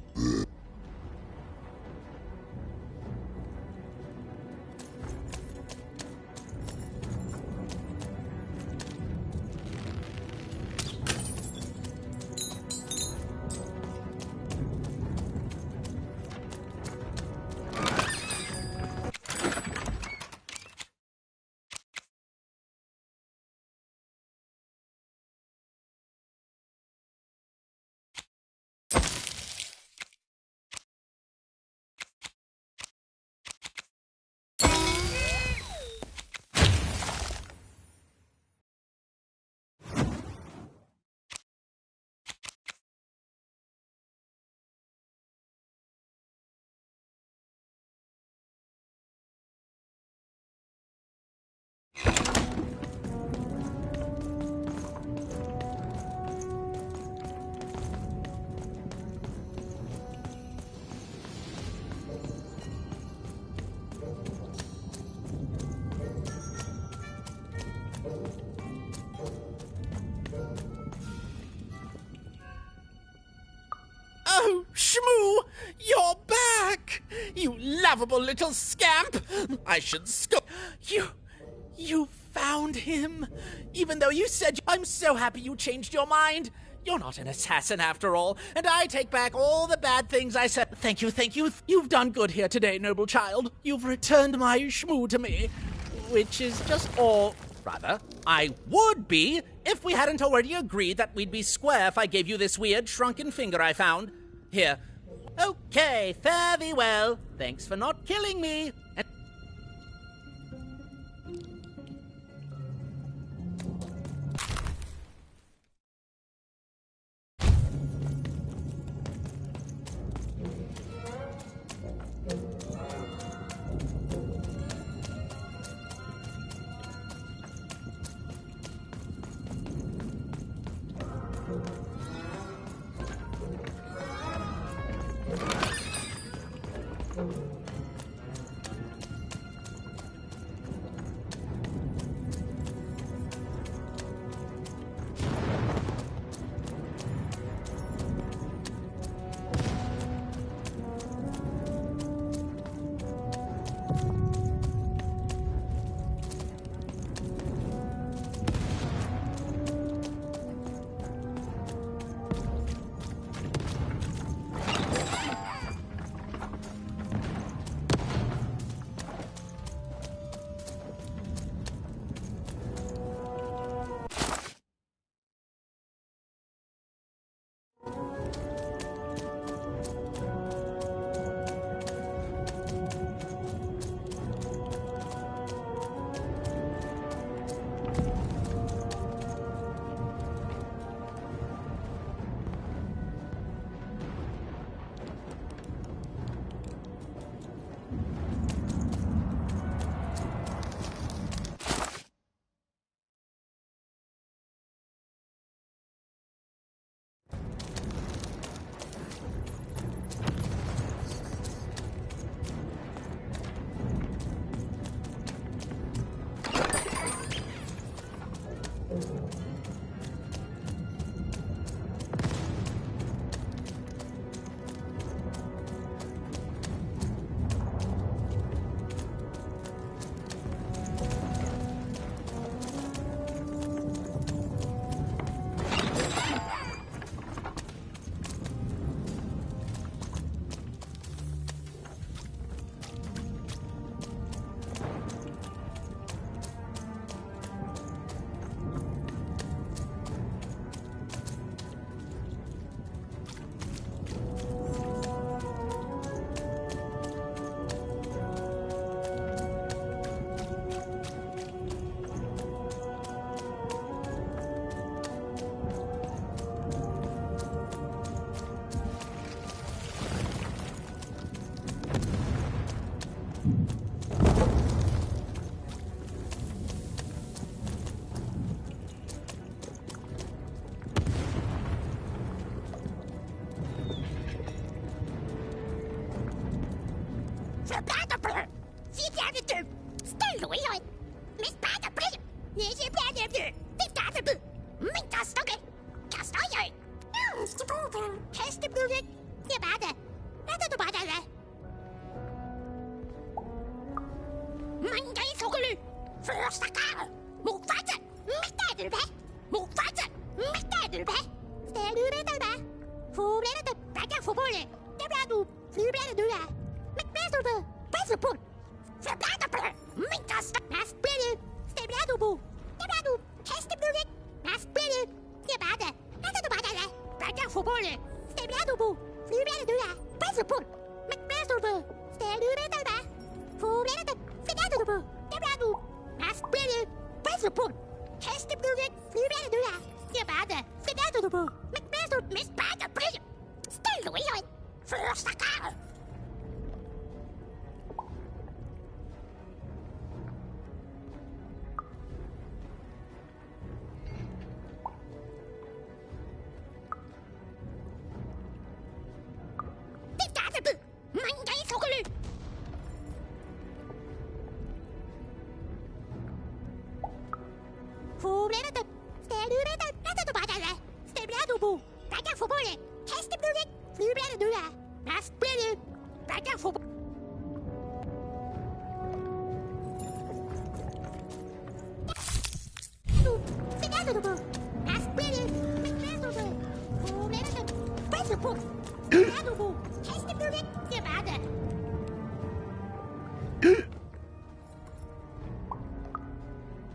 Oh, Shmoo! You're back! You lovable little scamp! I should You found him! Even though you said... I'm so happy you changed your mind! You're not an assassin after all, and I take back all the bad things I said. Thank you, thank you. You've done good here today, noble child. You've returned my Shmoo to me, which is just all... Rather, I would be if we hadn't already agreed that we'd be square if I gave you this weird shrunken finger I found. Here. Okay, fare thee well. Thanks for not killing me.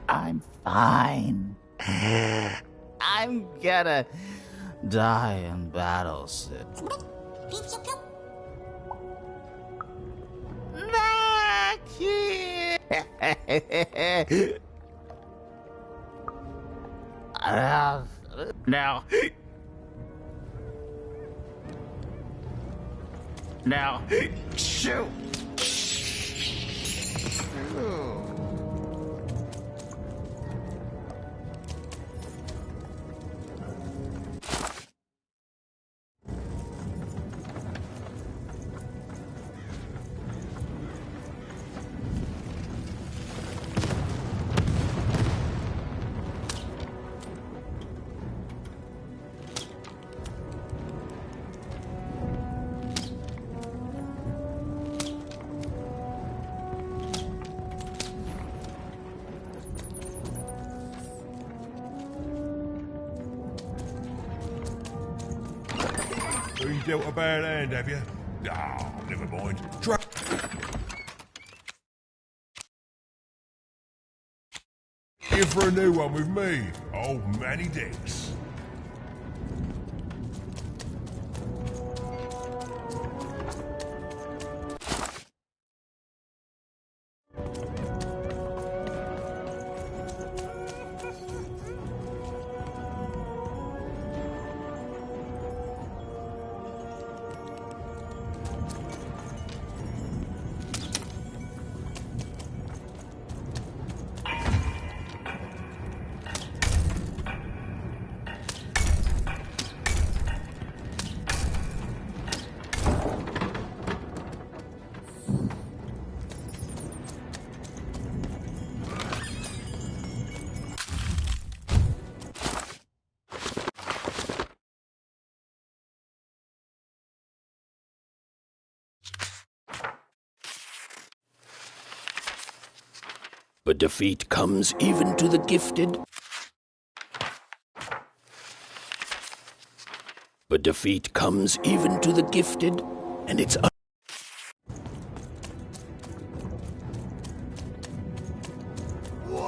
I'm fine. I'm gonna die in battle soon. Back here! Now. Now. Shoot! You dealt a bad hand, have you? Ah, never mind. Try. Here for a new one with me, old Manny Dix. But defeat comes even to the gifted. But defeat comes even to the gifted, and it's War!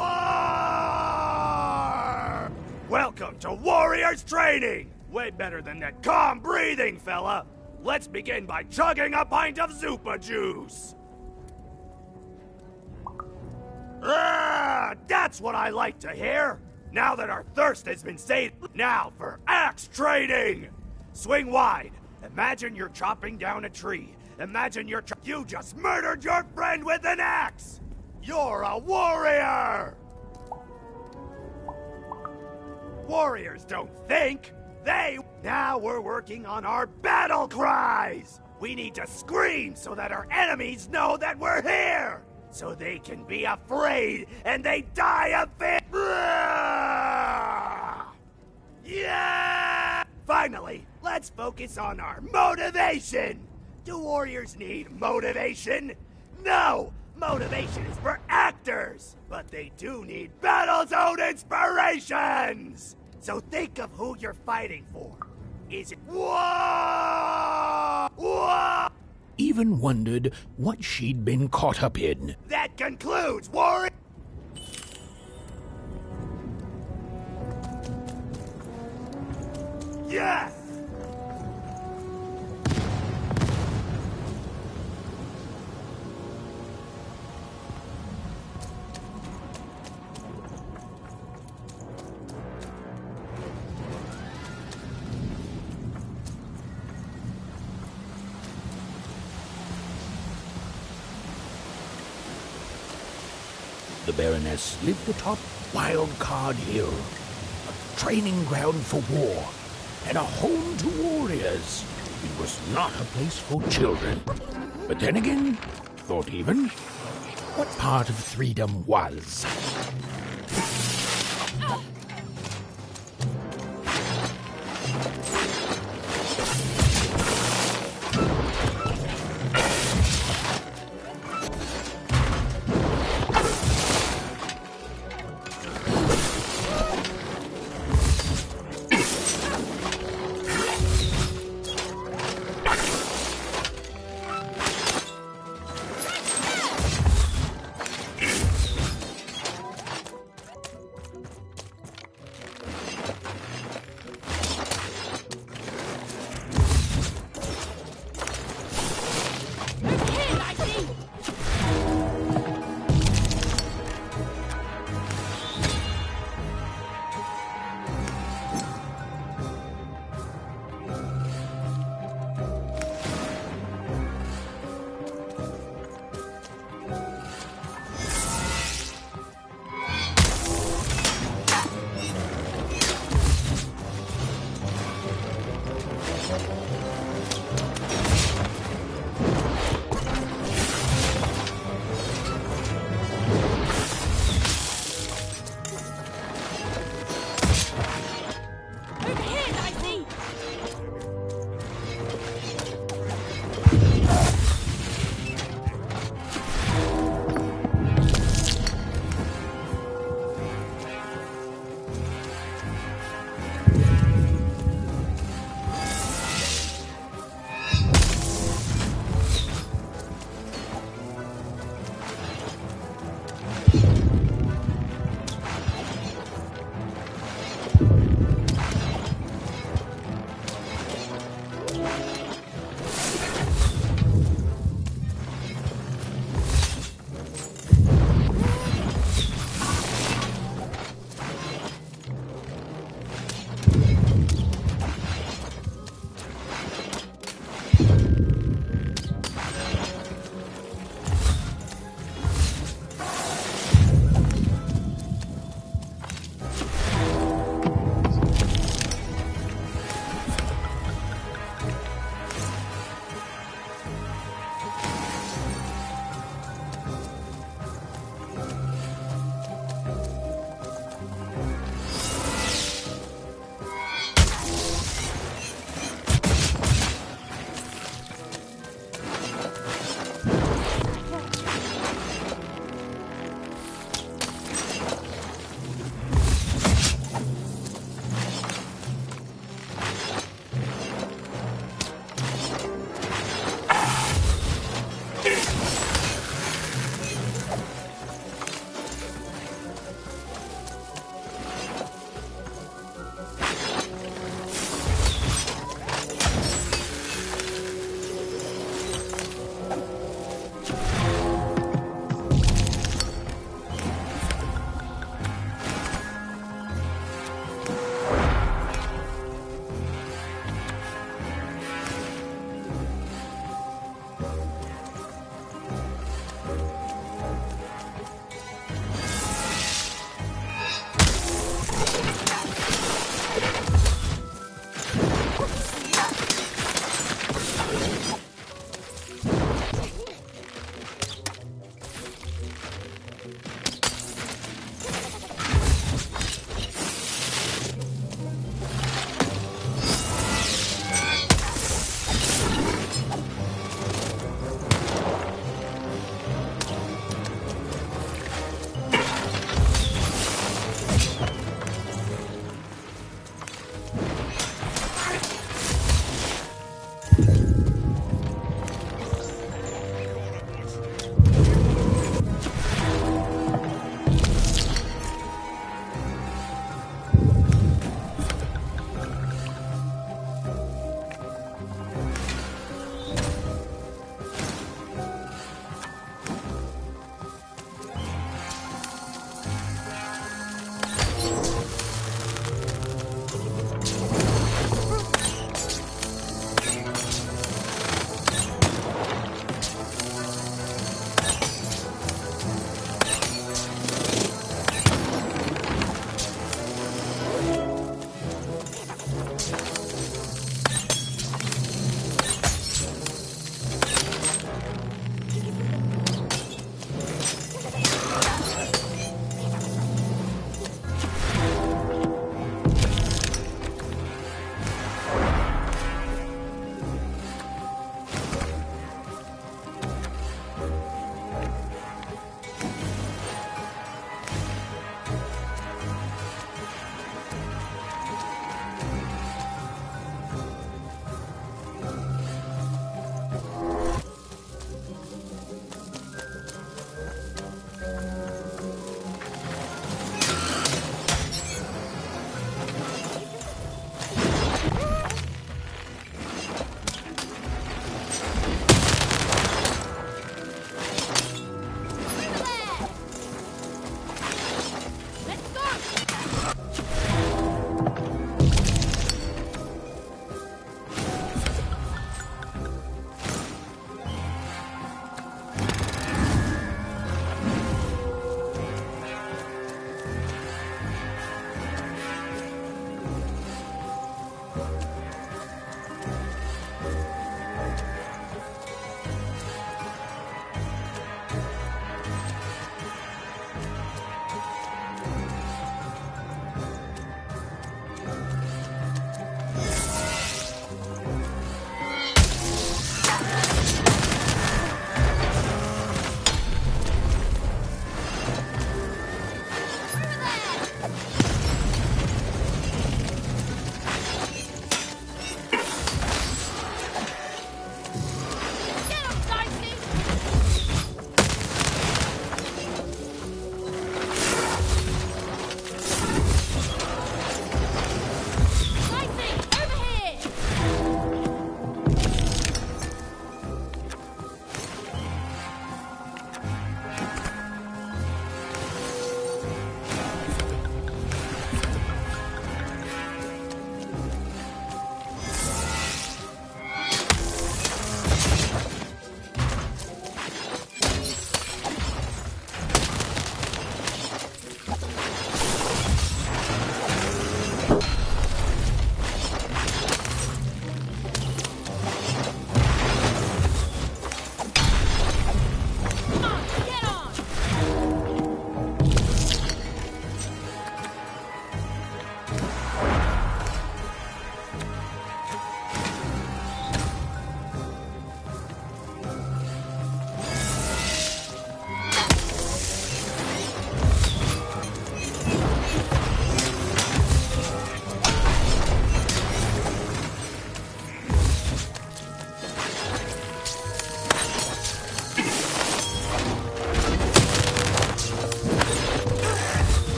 Welcome to Warriors Training! Way better than that calm breathing, fella! Let's begin by chugging a pint of Zupa juice! That's what I like to hear! Now that our thirst has been sated, now for axe training! Swing wide. Imagine you're chopping down a tree. Imagine you just murdered your friend with an axe! You're a warrior! Warriors don't think, Now we're working on our battle cries! We need to scream so that our enemies know that we're here! So they can be afraid and they die of fear! Yeah! Finally, let's focus on our motivation! Do warriors need motivation? No! Motivation is for active characters, but they do need battle zone inspirations! So think of who you're fighting for. Is it... Whoa! Whoa! Even wondered what she'd been caught up in. That concludes Warrior... Yes! The Baroness lived atop Wildcard Hill, a training ground for war, and a home to warriors. It was not a place for children. But then again, thought even, what part of freedom was?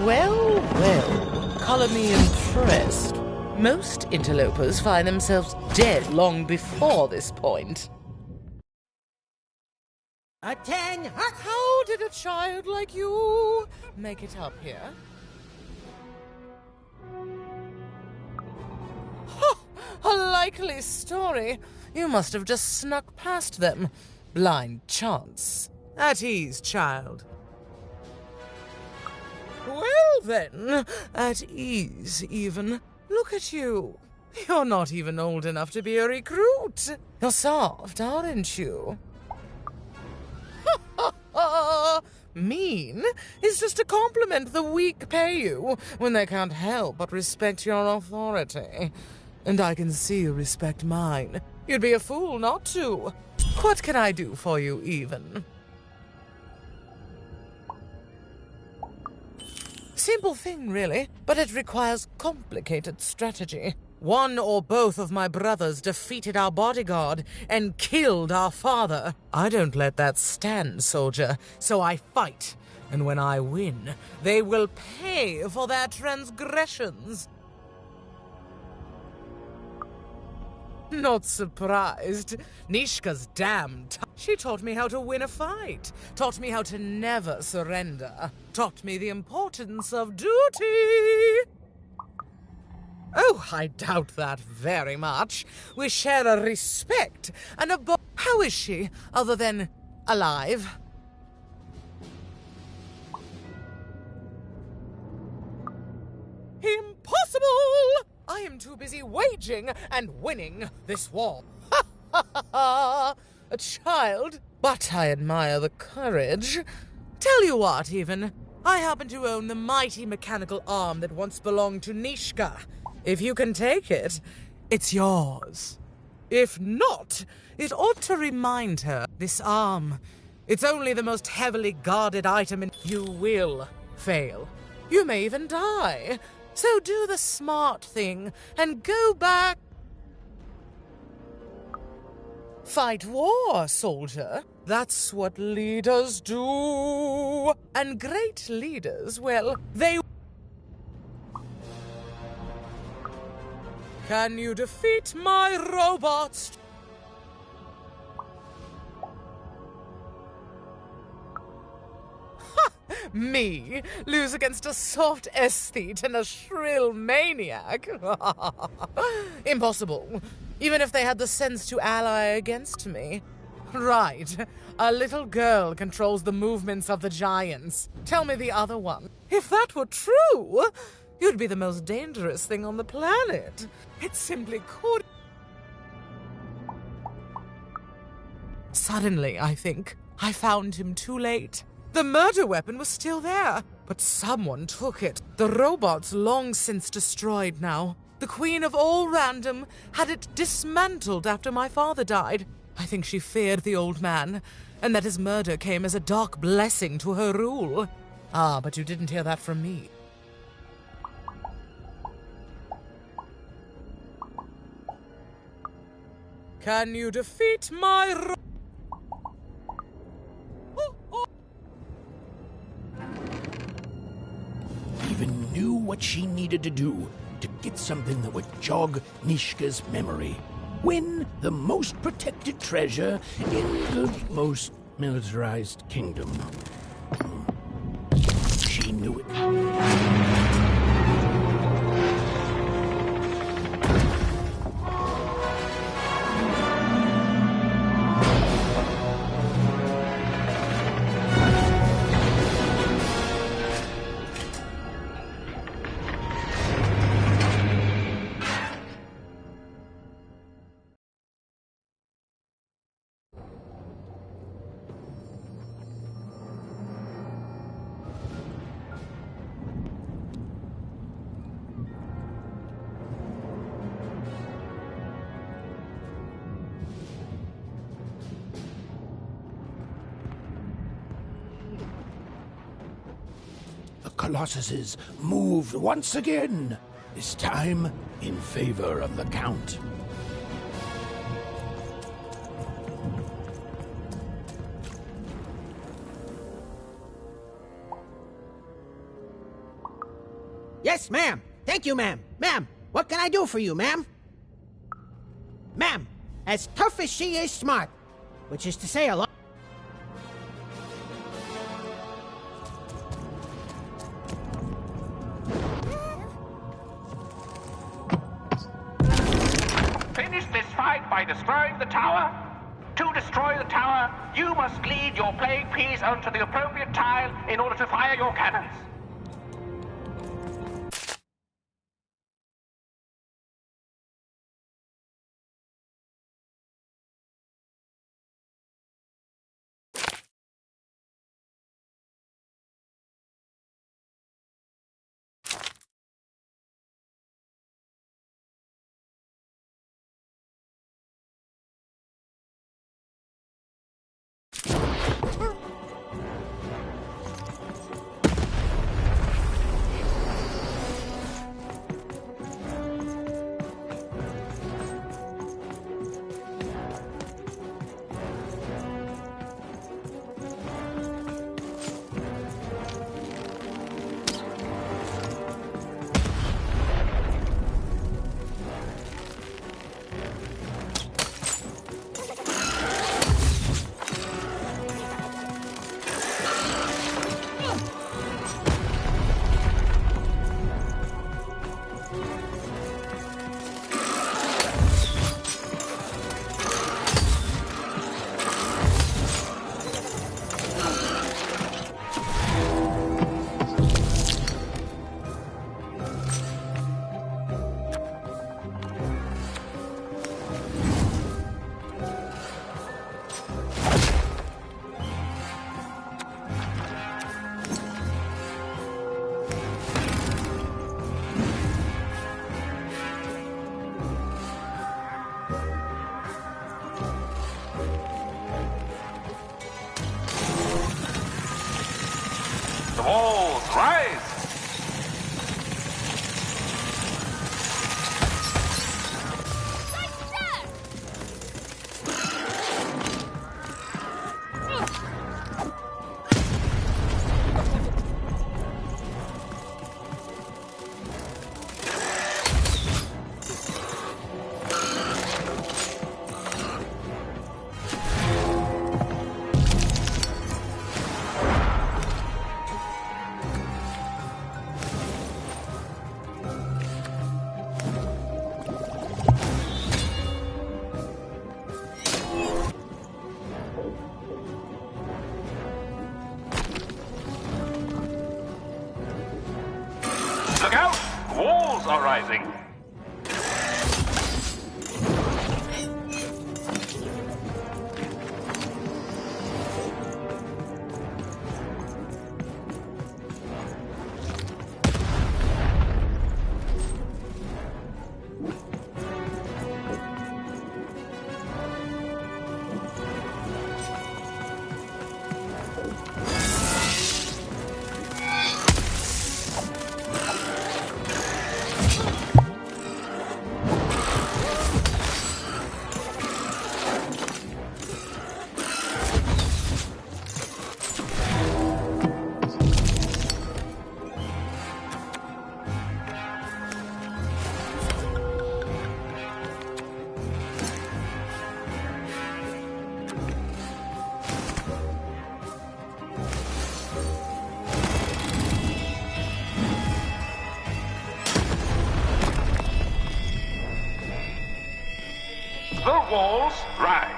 Well, well, color me impressed. Most interlopers find themselves dead long before this point. A 10. How did a child like you make it up here? A likely story. You must have just snuck past them. Blind chance. At ease, child. Well then, at ease even. Look at you. You're not even old enough to be a recruit. You're soft, aren't you? Mean is just a compliment the weak pay you when they can't help but respect your authority. And I can see you respect mine. You'd be a fool not to. What can I do for you, even? Simple thing, really, but it requires complicated strategy. One or both of my brothers defeated our bodyguard and killed our father. I don't let that stand, soldier, so I fight. And when I win, they will pay for their transgressions. Not surprised. Nishka's damned. She taught me how to win a fight. Taught me how to never surrender. Taught me the importance of duty. Oh, I doubt that very much. We share a respect and a How is she, other than alive? Impossible! I am too busy waging and winning this war. Ha ha ha ha! A child, but I admire the courage. Tell you what, even, I happen to own the mighty mechanical arm that once belonged to Nishka. If you can take it, it's yours. If not, it ought to remind her, this arm, it's only the most heavily guarded item and you will fail. You may even die. So do the smart thing and go back. Fight war, soldier. That's what leaders do. And great leaders, well, they... Can you defeat my robots? Me lose against a soft aesthete and a shrill maniac? Impossible. Even if they had the sense to ally against me. Right. A little girl controls the movements of the giants. Tell me the other one. If that were true, you'd be the most dangerous thing on the planet. It simply could. Suddenly, I think, I found him too late. The murder weapon was still there, but someone took it. The robot's long since destroyed now. The Queen of All Random had it dismantled after my father died. I think she feared the old man, and that his murder came as a dark blessing to her rule. Ah, but you didn't hear that from me. Can you defeat my Even knew what she needed to do to get something that would jog Nishka's memory. Win the most protected treasure in the most militarized kingdom. She knew it. Colossuses moved once again, this time in favor of the Count. Yes, ma'am. Thank you, ma'am. Ma'am, what can I do for you, ma'am? Ma'am, as tough as she is smart, which is to say a lot. Finish this fight by destroying the tower. To destroy the tower, you must lead your playing piece onto the appropriate tile in order to fire your cannons. The walls rise! Look out! Walls are rising! The walls rise.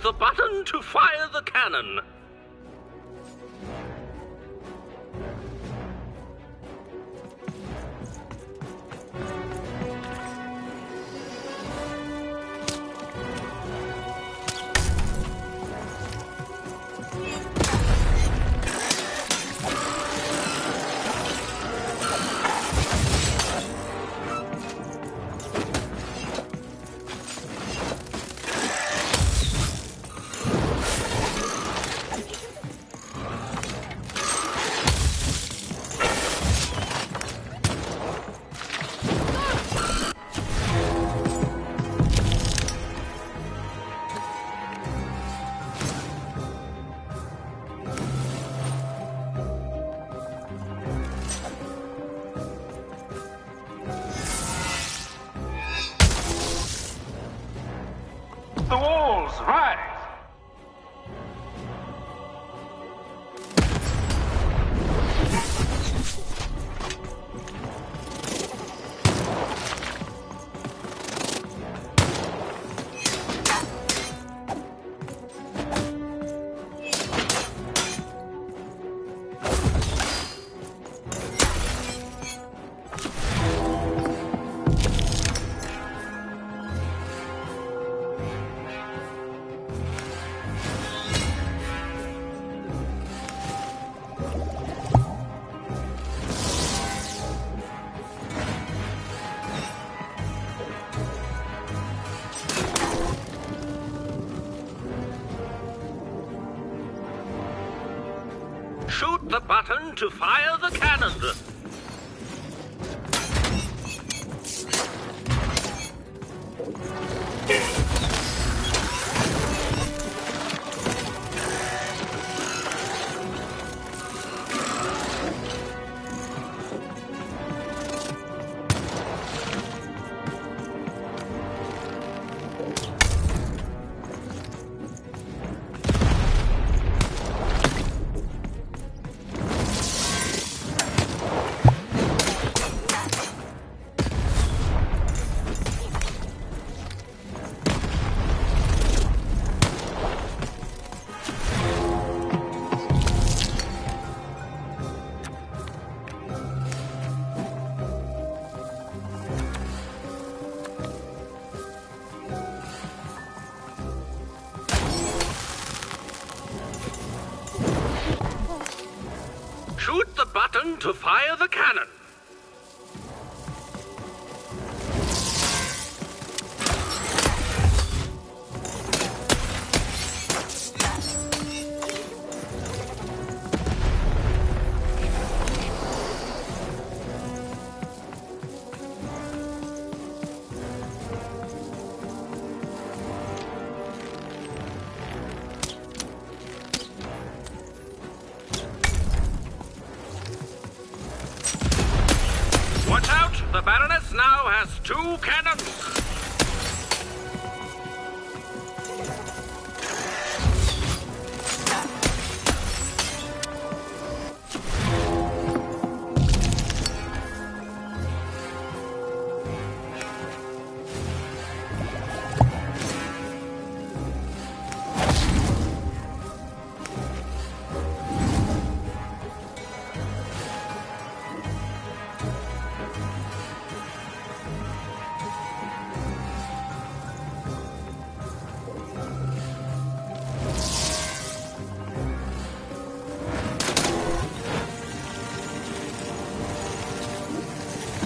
the button to fire the cannon. The walls rise. Shoot the button to fire the cannon. Shoot the button to fire the cannon. Watch out! The Baroness now has 2 cannons!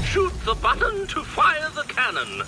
Shoot the button to fire the cannon.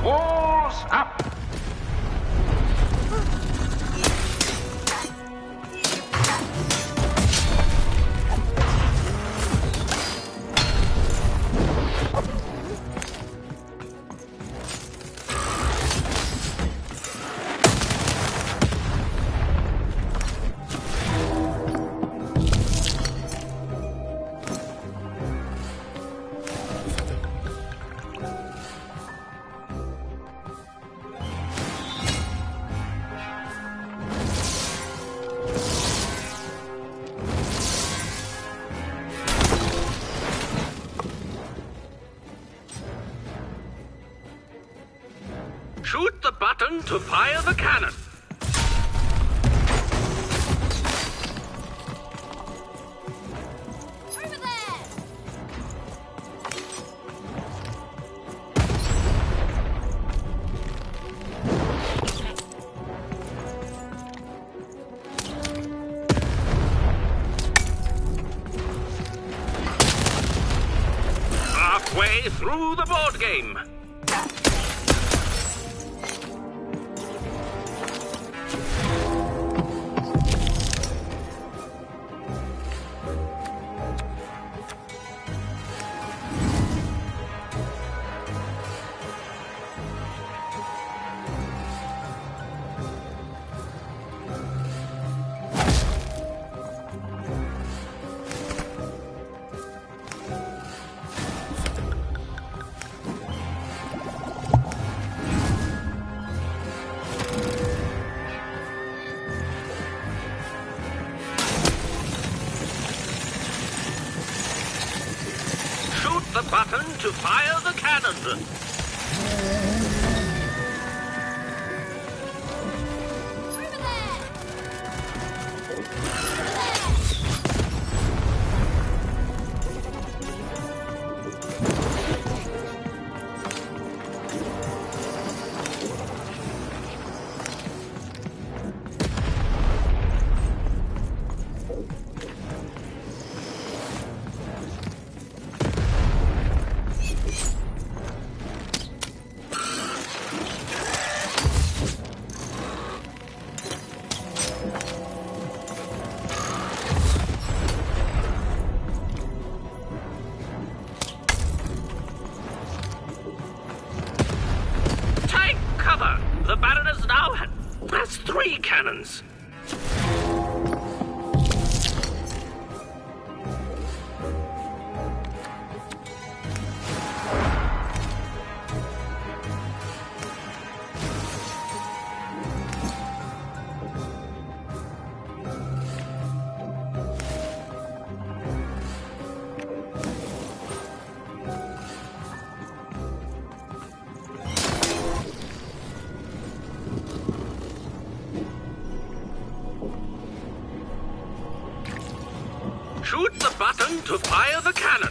Walls up! Shoot the button to fire the cannon. Halfway through the board game. The button to fire the cannon. The Baroness now has 3 cannons. Shoot the button to fire the cannon.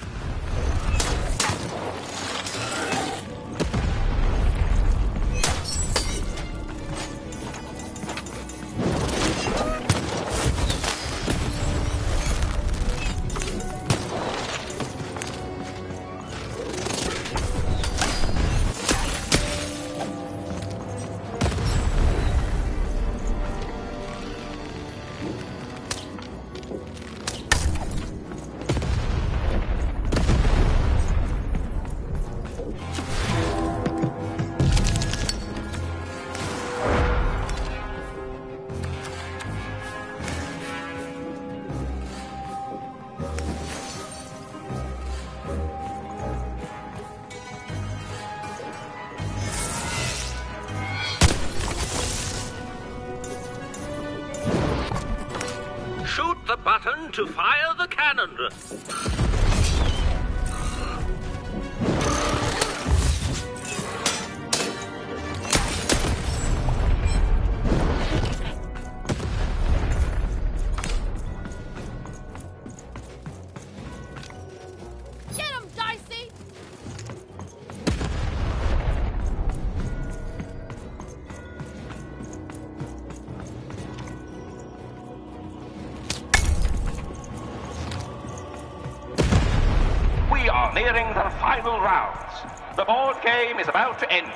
Shoot the button to fire the cannon. Get him, Dicey! We are nearing the final rounds. The board game is about to end.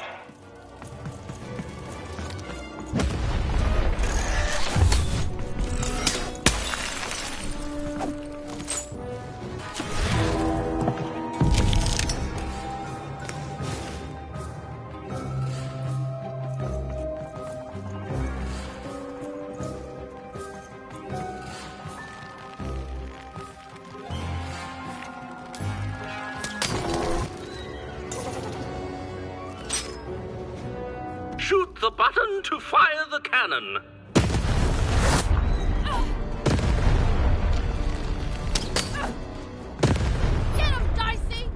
shoot the button to fire the cannon. Get him, Dicey!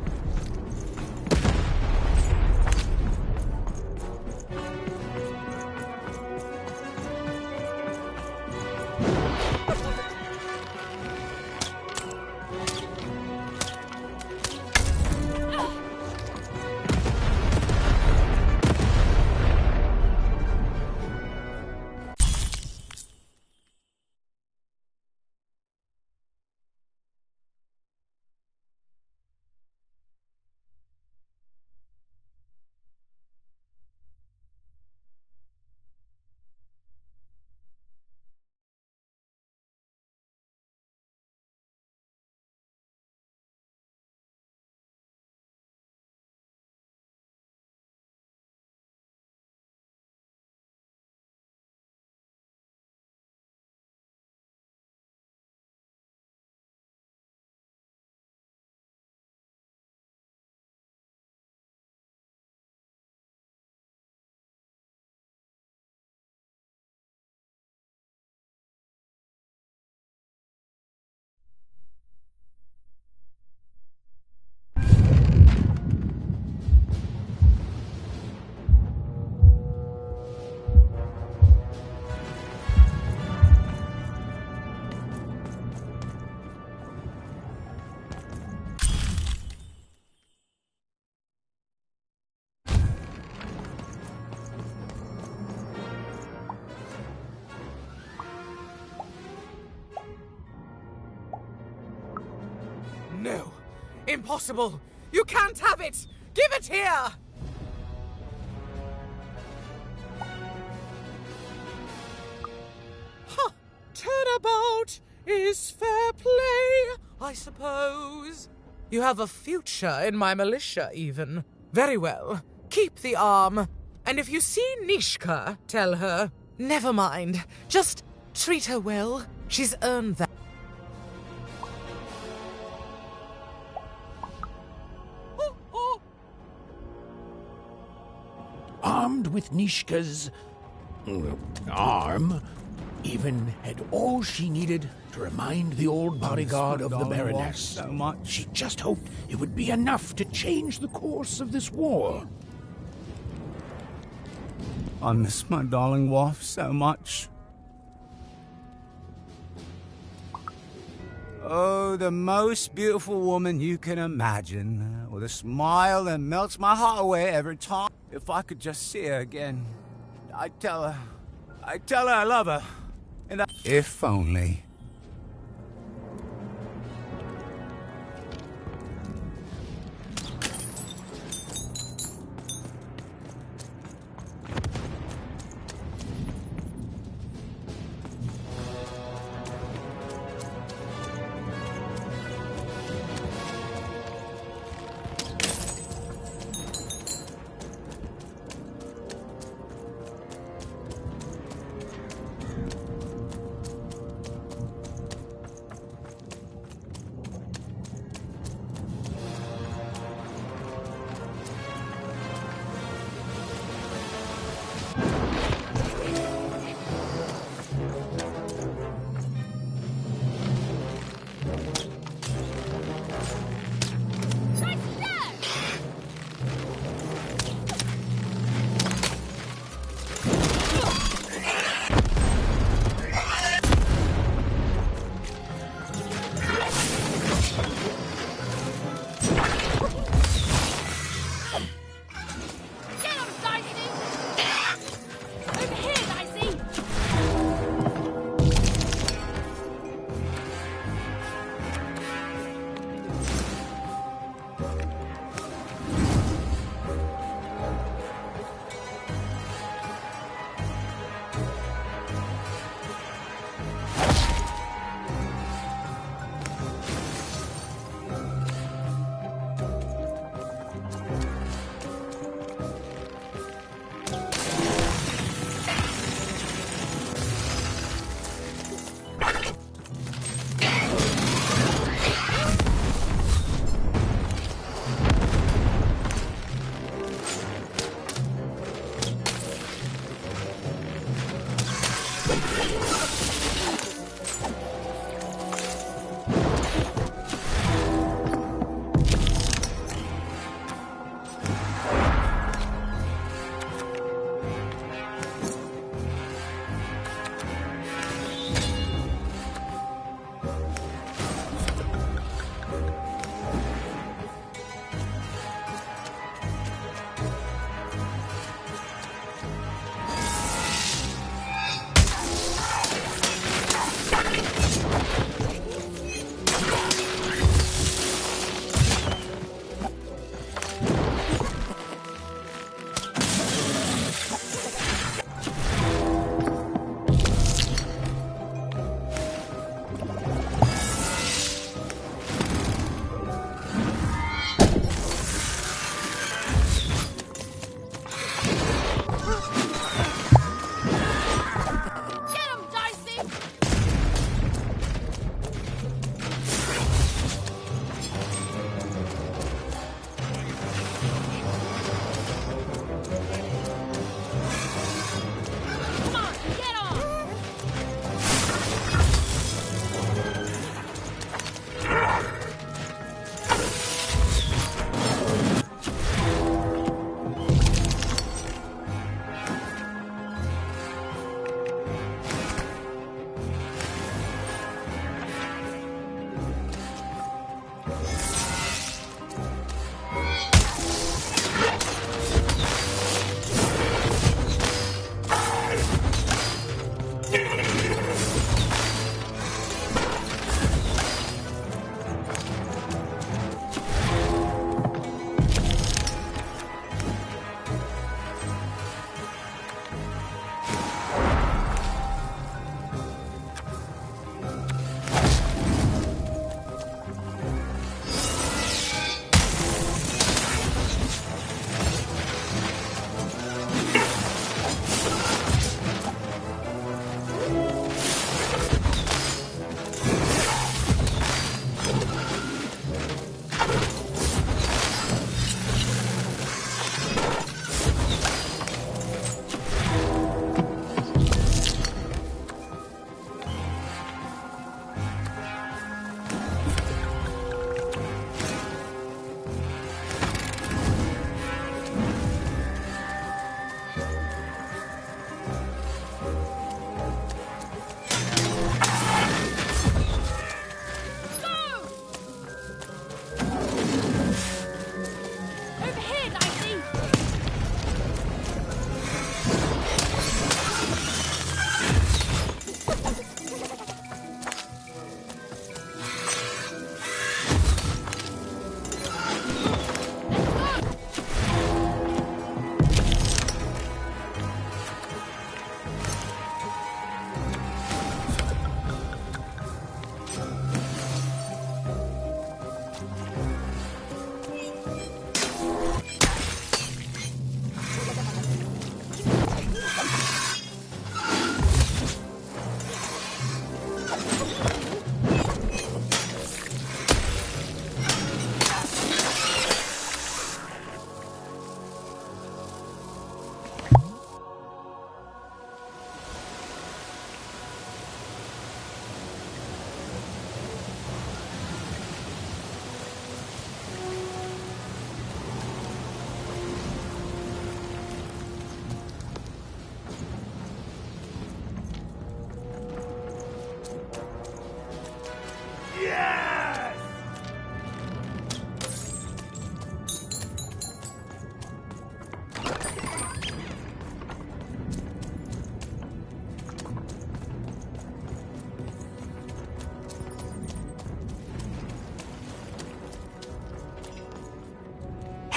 No. Impossible. You can't have it. Give it here. Huh. Turnabout is fair play, I suppose. You have a future in my militia, even. Very well. Keep the arm. And if you see Nishka, tell her. Never mind. Just treat her well. She's earned that. Armed with Nishka's arm, even had all she needed to remind the old bodyguard of the Baroness. So much. She just hoped it would be enough to change the course of this war. I miss my darling wife so much. Oh, the most beautiful woman you can imagine, with a smile that melts my heart away every time. If I could just see her again, I'd tell her I love her. And if only.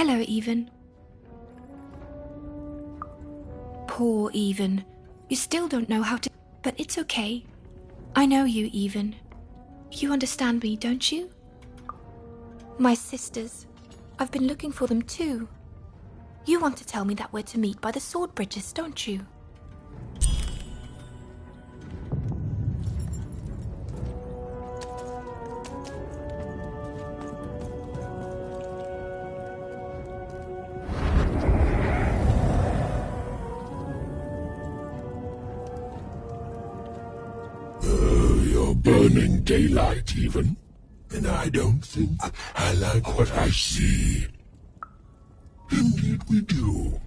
Hello, Even. Poor Even. You still don't know how to... But it's okay. I know you, Even. You understand me, don't you? My sisters. I've been looking for them too. You want to tell me that we're to meet by the sword bridges, don't you? You're burning daylight, even. And I don't think I like what I see. Indeed we do.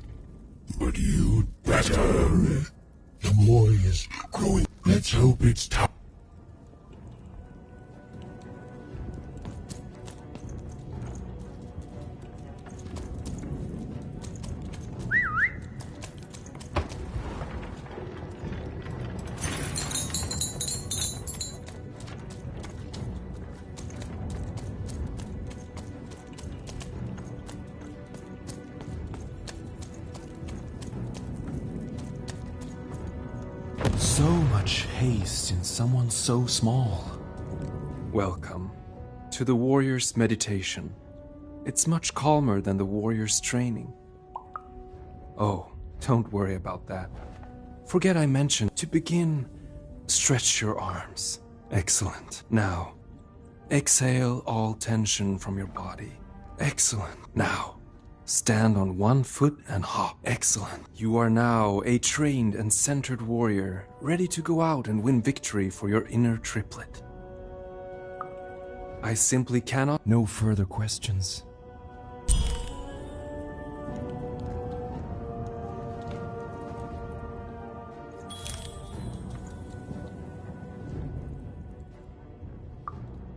But you'd better. The boy is growing. Let's hope it's time. So much haste in someone so small. Welcome to the warrior's meditation. It's much calmer than the warrior's training. Oh, don't worry about that. Forget I mentioned. To begin, stretch your arms. Excellent. Now, exhale all tension from your body. Excellent. Now, stand on one foot and hop. Excellent. You are now a trained and centered warrior, ready to go out and win victory for your inner triplet. I simply cannot... No further questions.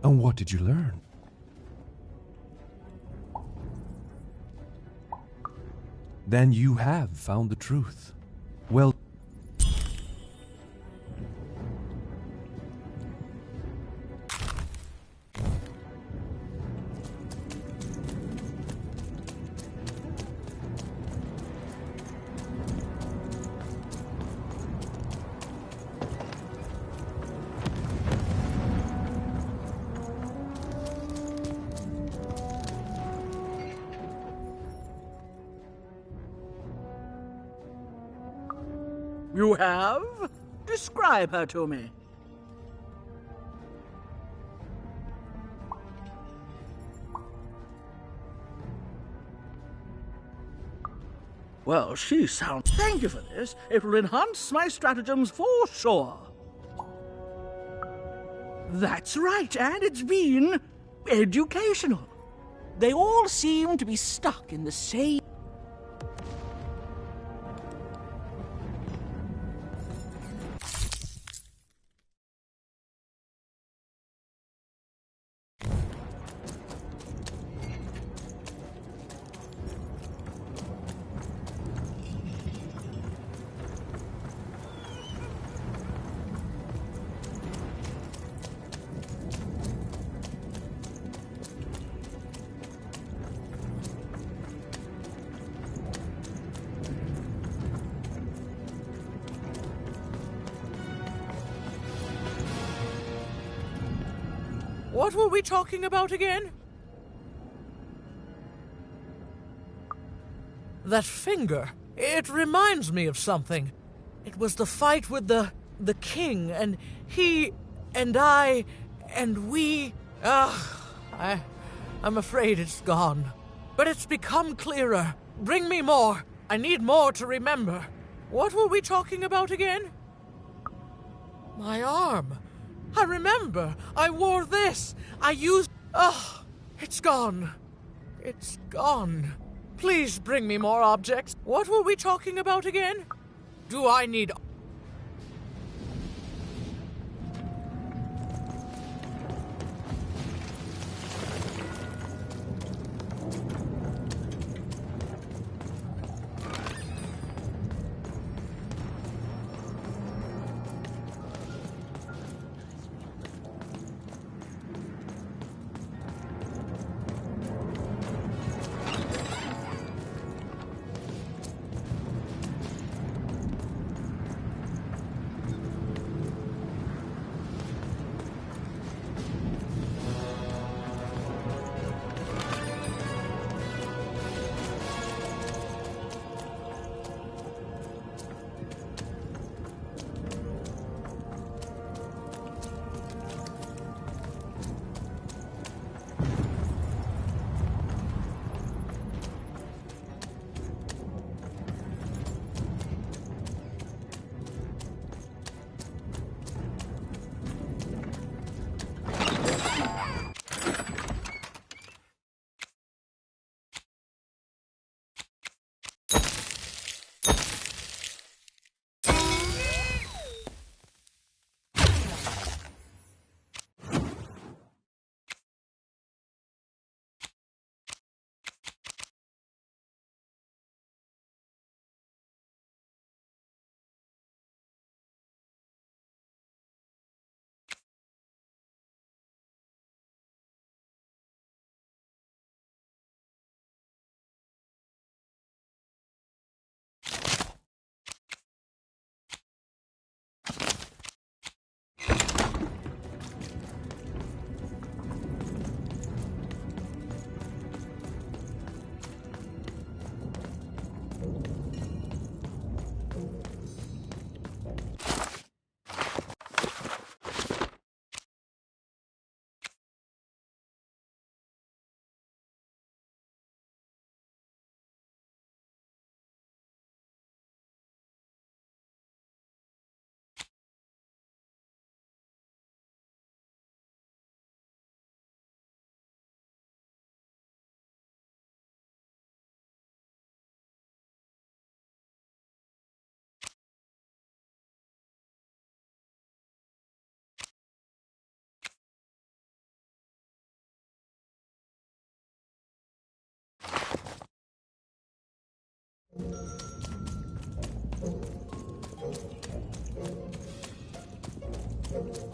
And what did you learn? Then you have found the truth. Well... You have? Describe her to me. Well, she sounds... Thank you for this. It will enhance my stratagems for sure. That's right, and it's been educational. They all seem to be stuck in the same... What were we talking about again? That finger. It reminds me of something. It was the fight with the king, and he, and I, and we... I'm afraid it's gone. But it's become clearer. Bring me more. I need more to remember. What were we talking about again? My arm. I remember. I wore this. I used... it's gone. It's gone. Please bring me more objects. What were we talking about again? Do I need...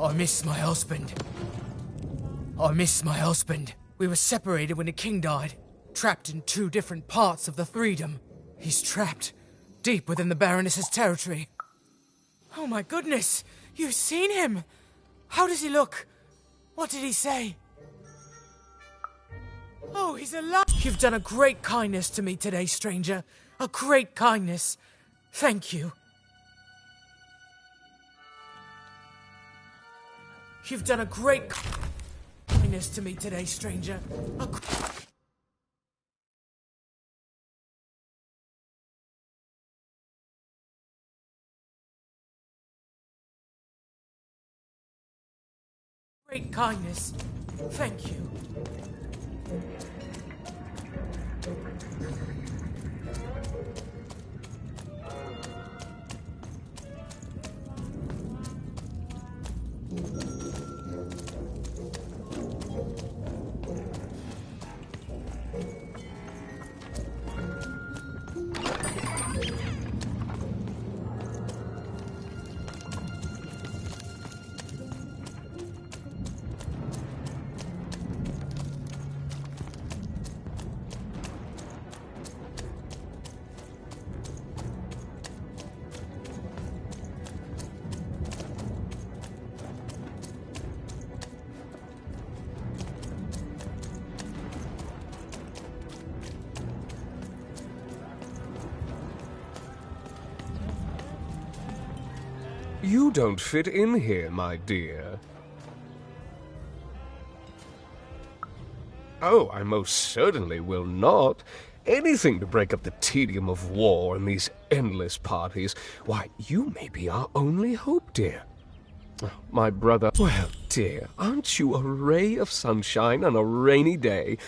I miss my husband. I miss my husband. We were separated when the king died, trapped in 2 different parts of the Freedom. He's trapped, deep within the Baroness's territory. Oh my goodness! You've seen him! How does he look? What did he say? Oh, he's alive! You've done a great kindness to me today, stranger. A great kindness. Thank you. You've done a great kindness to me today, stranger. Great kindness. Thank you. You don't fit in here, my dear. Oh, I most certainly will not. Anything to break up the tedium of war and these endless parties. Why, you may be our only hope, dear. Oh, my brother. Well, dear, aren't you a ray of sunshine on a rainy day?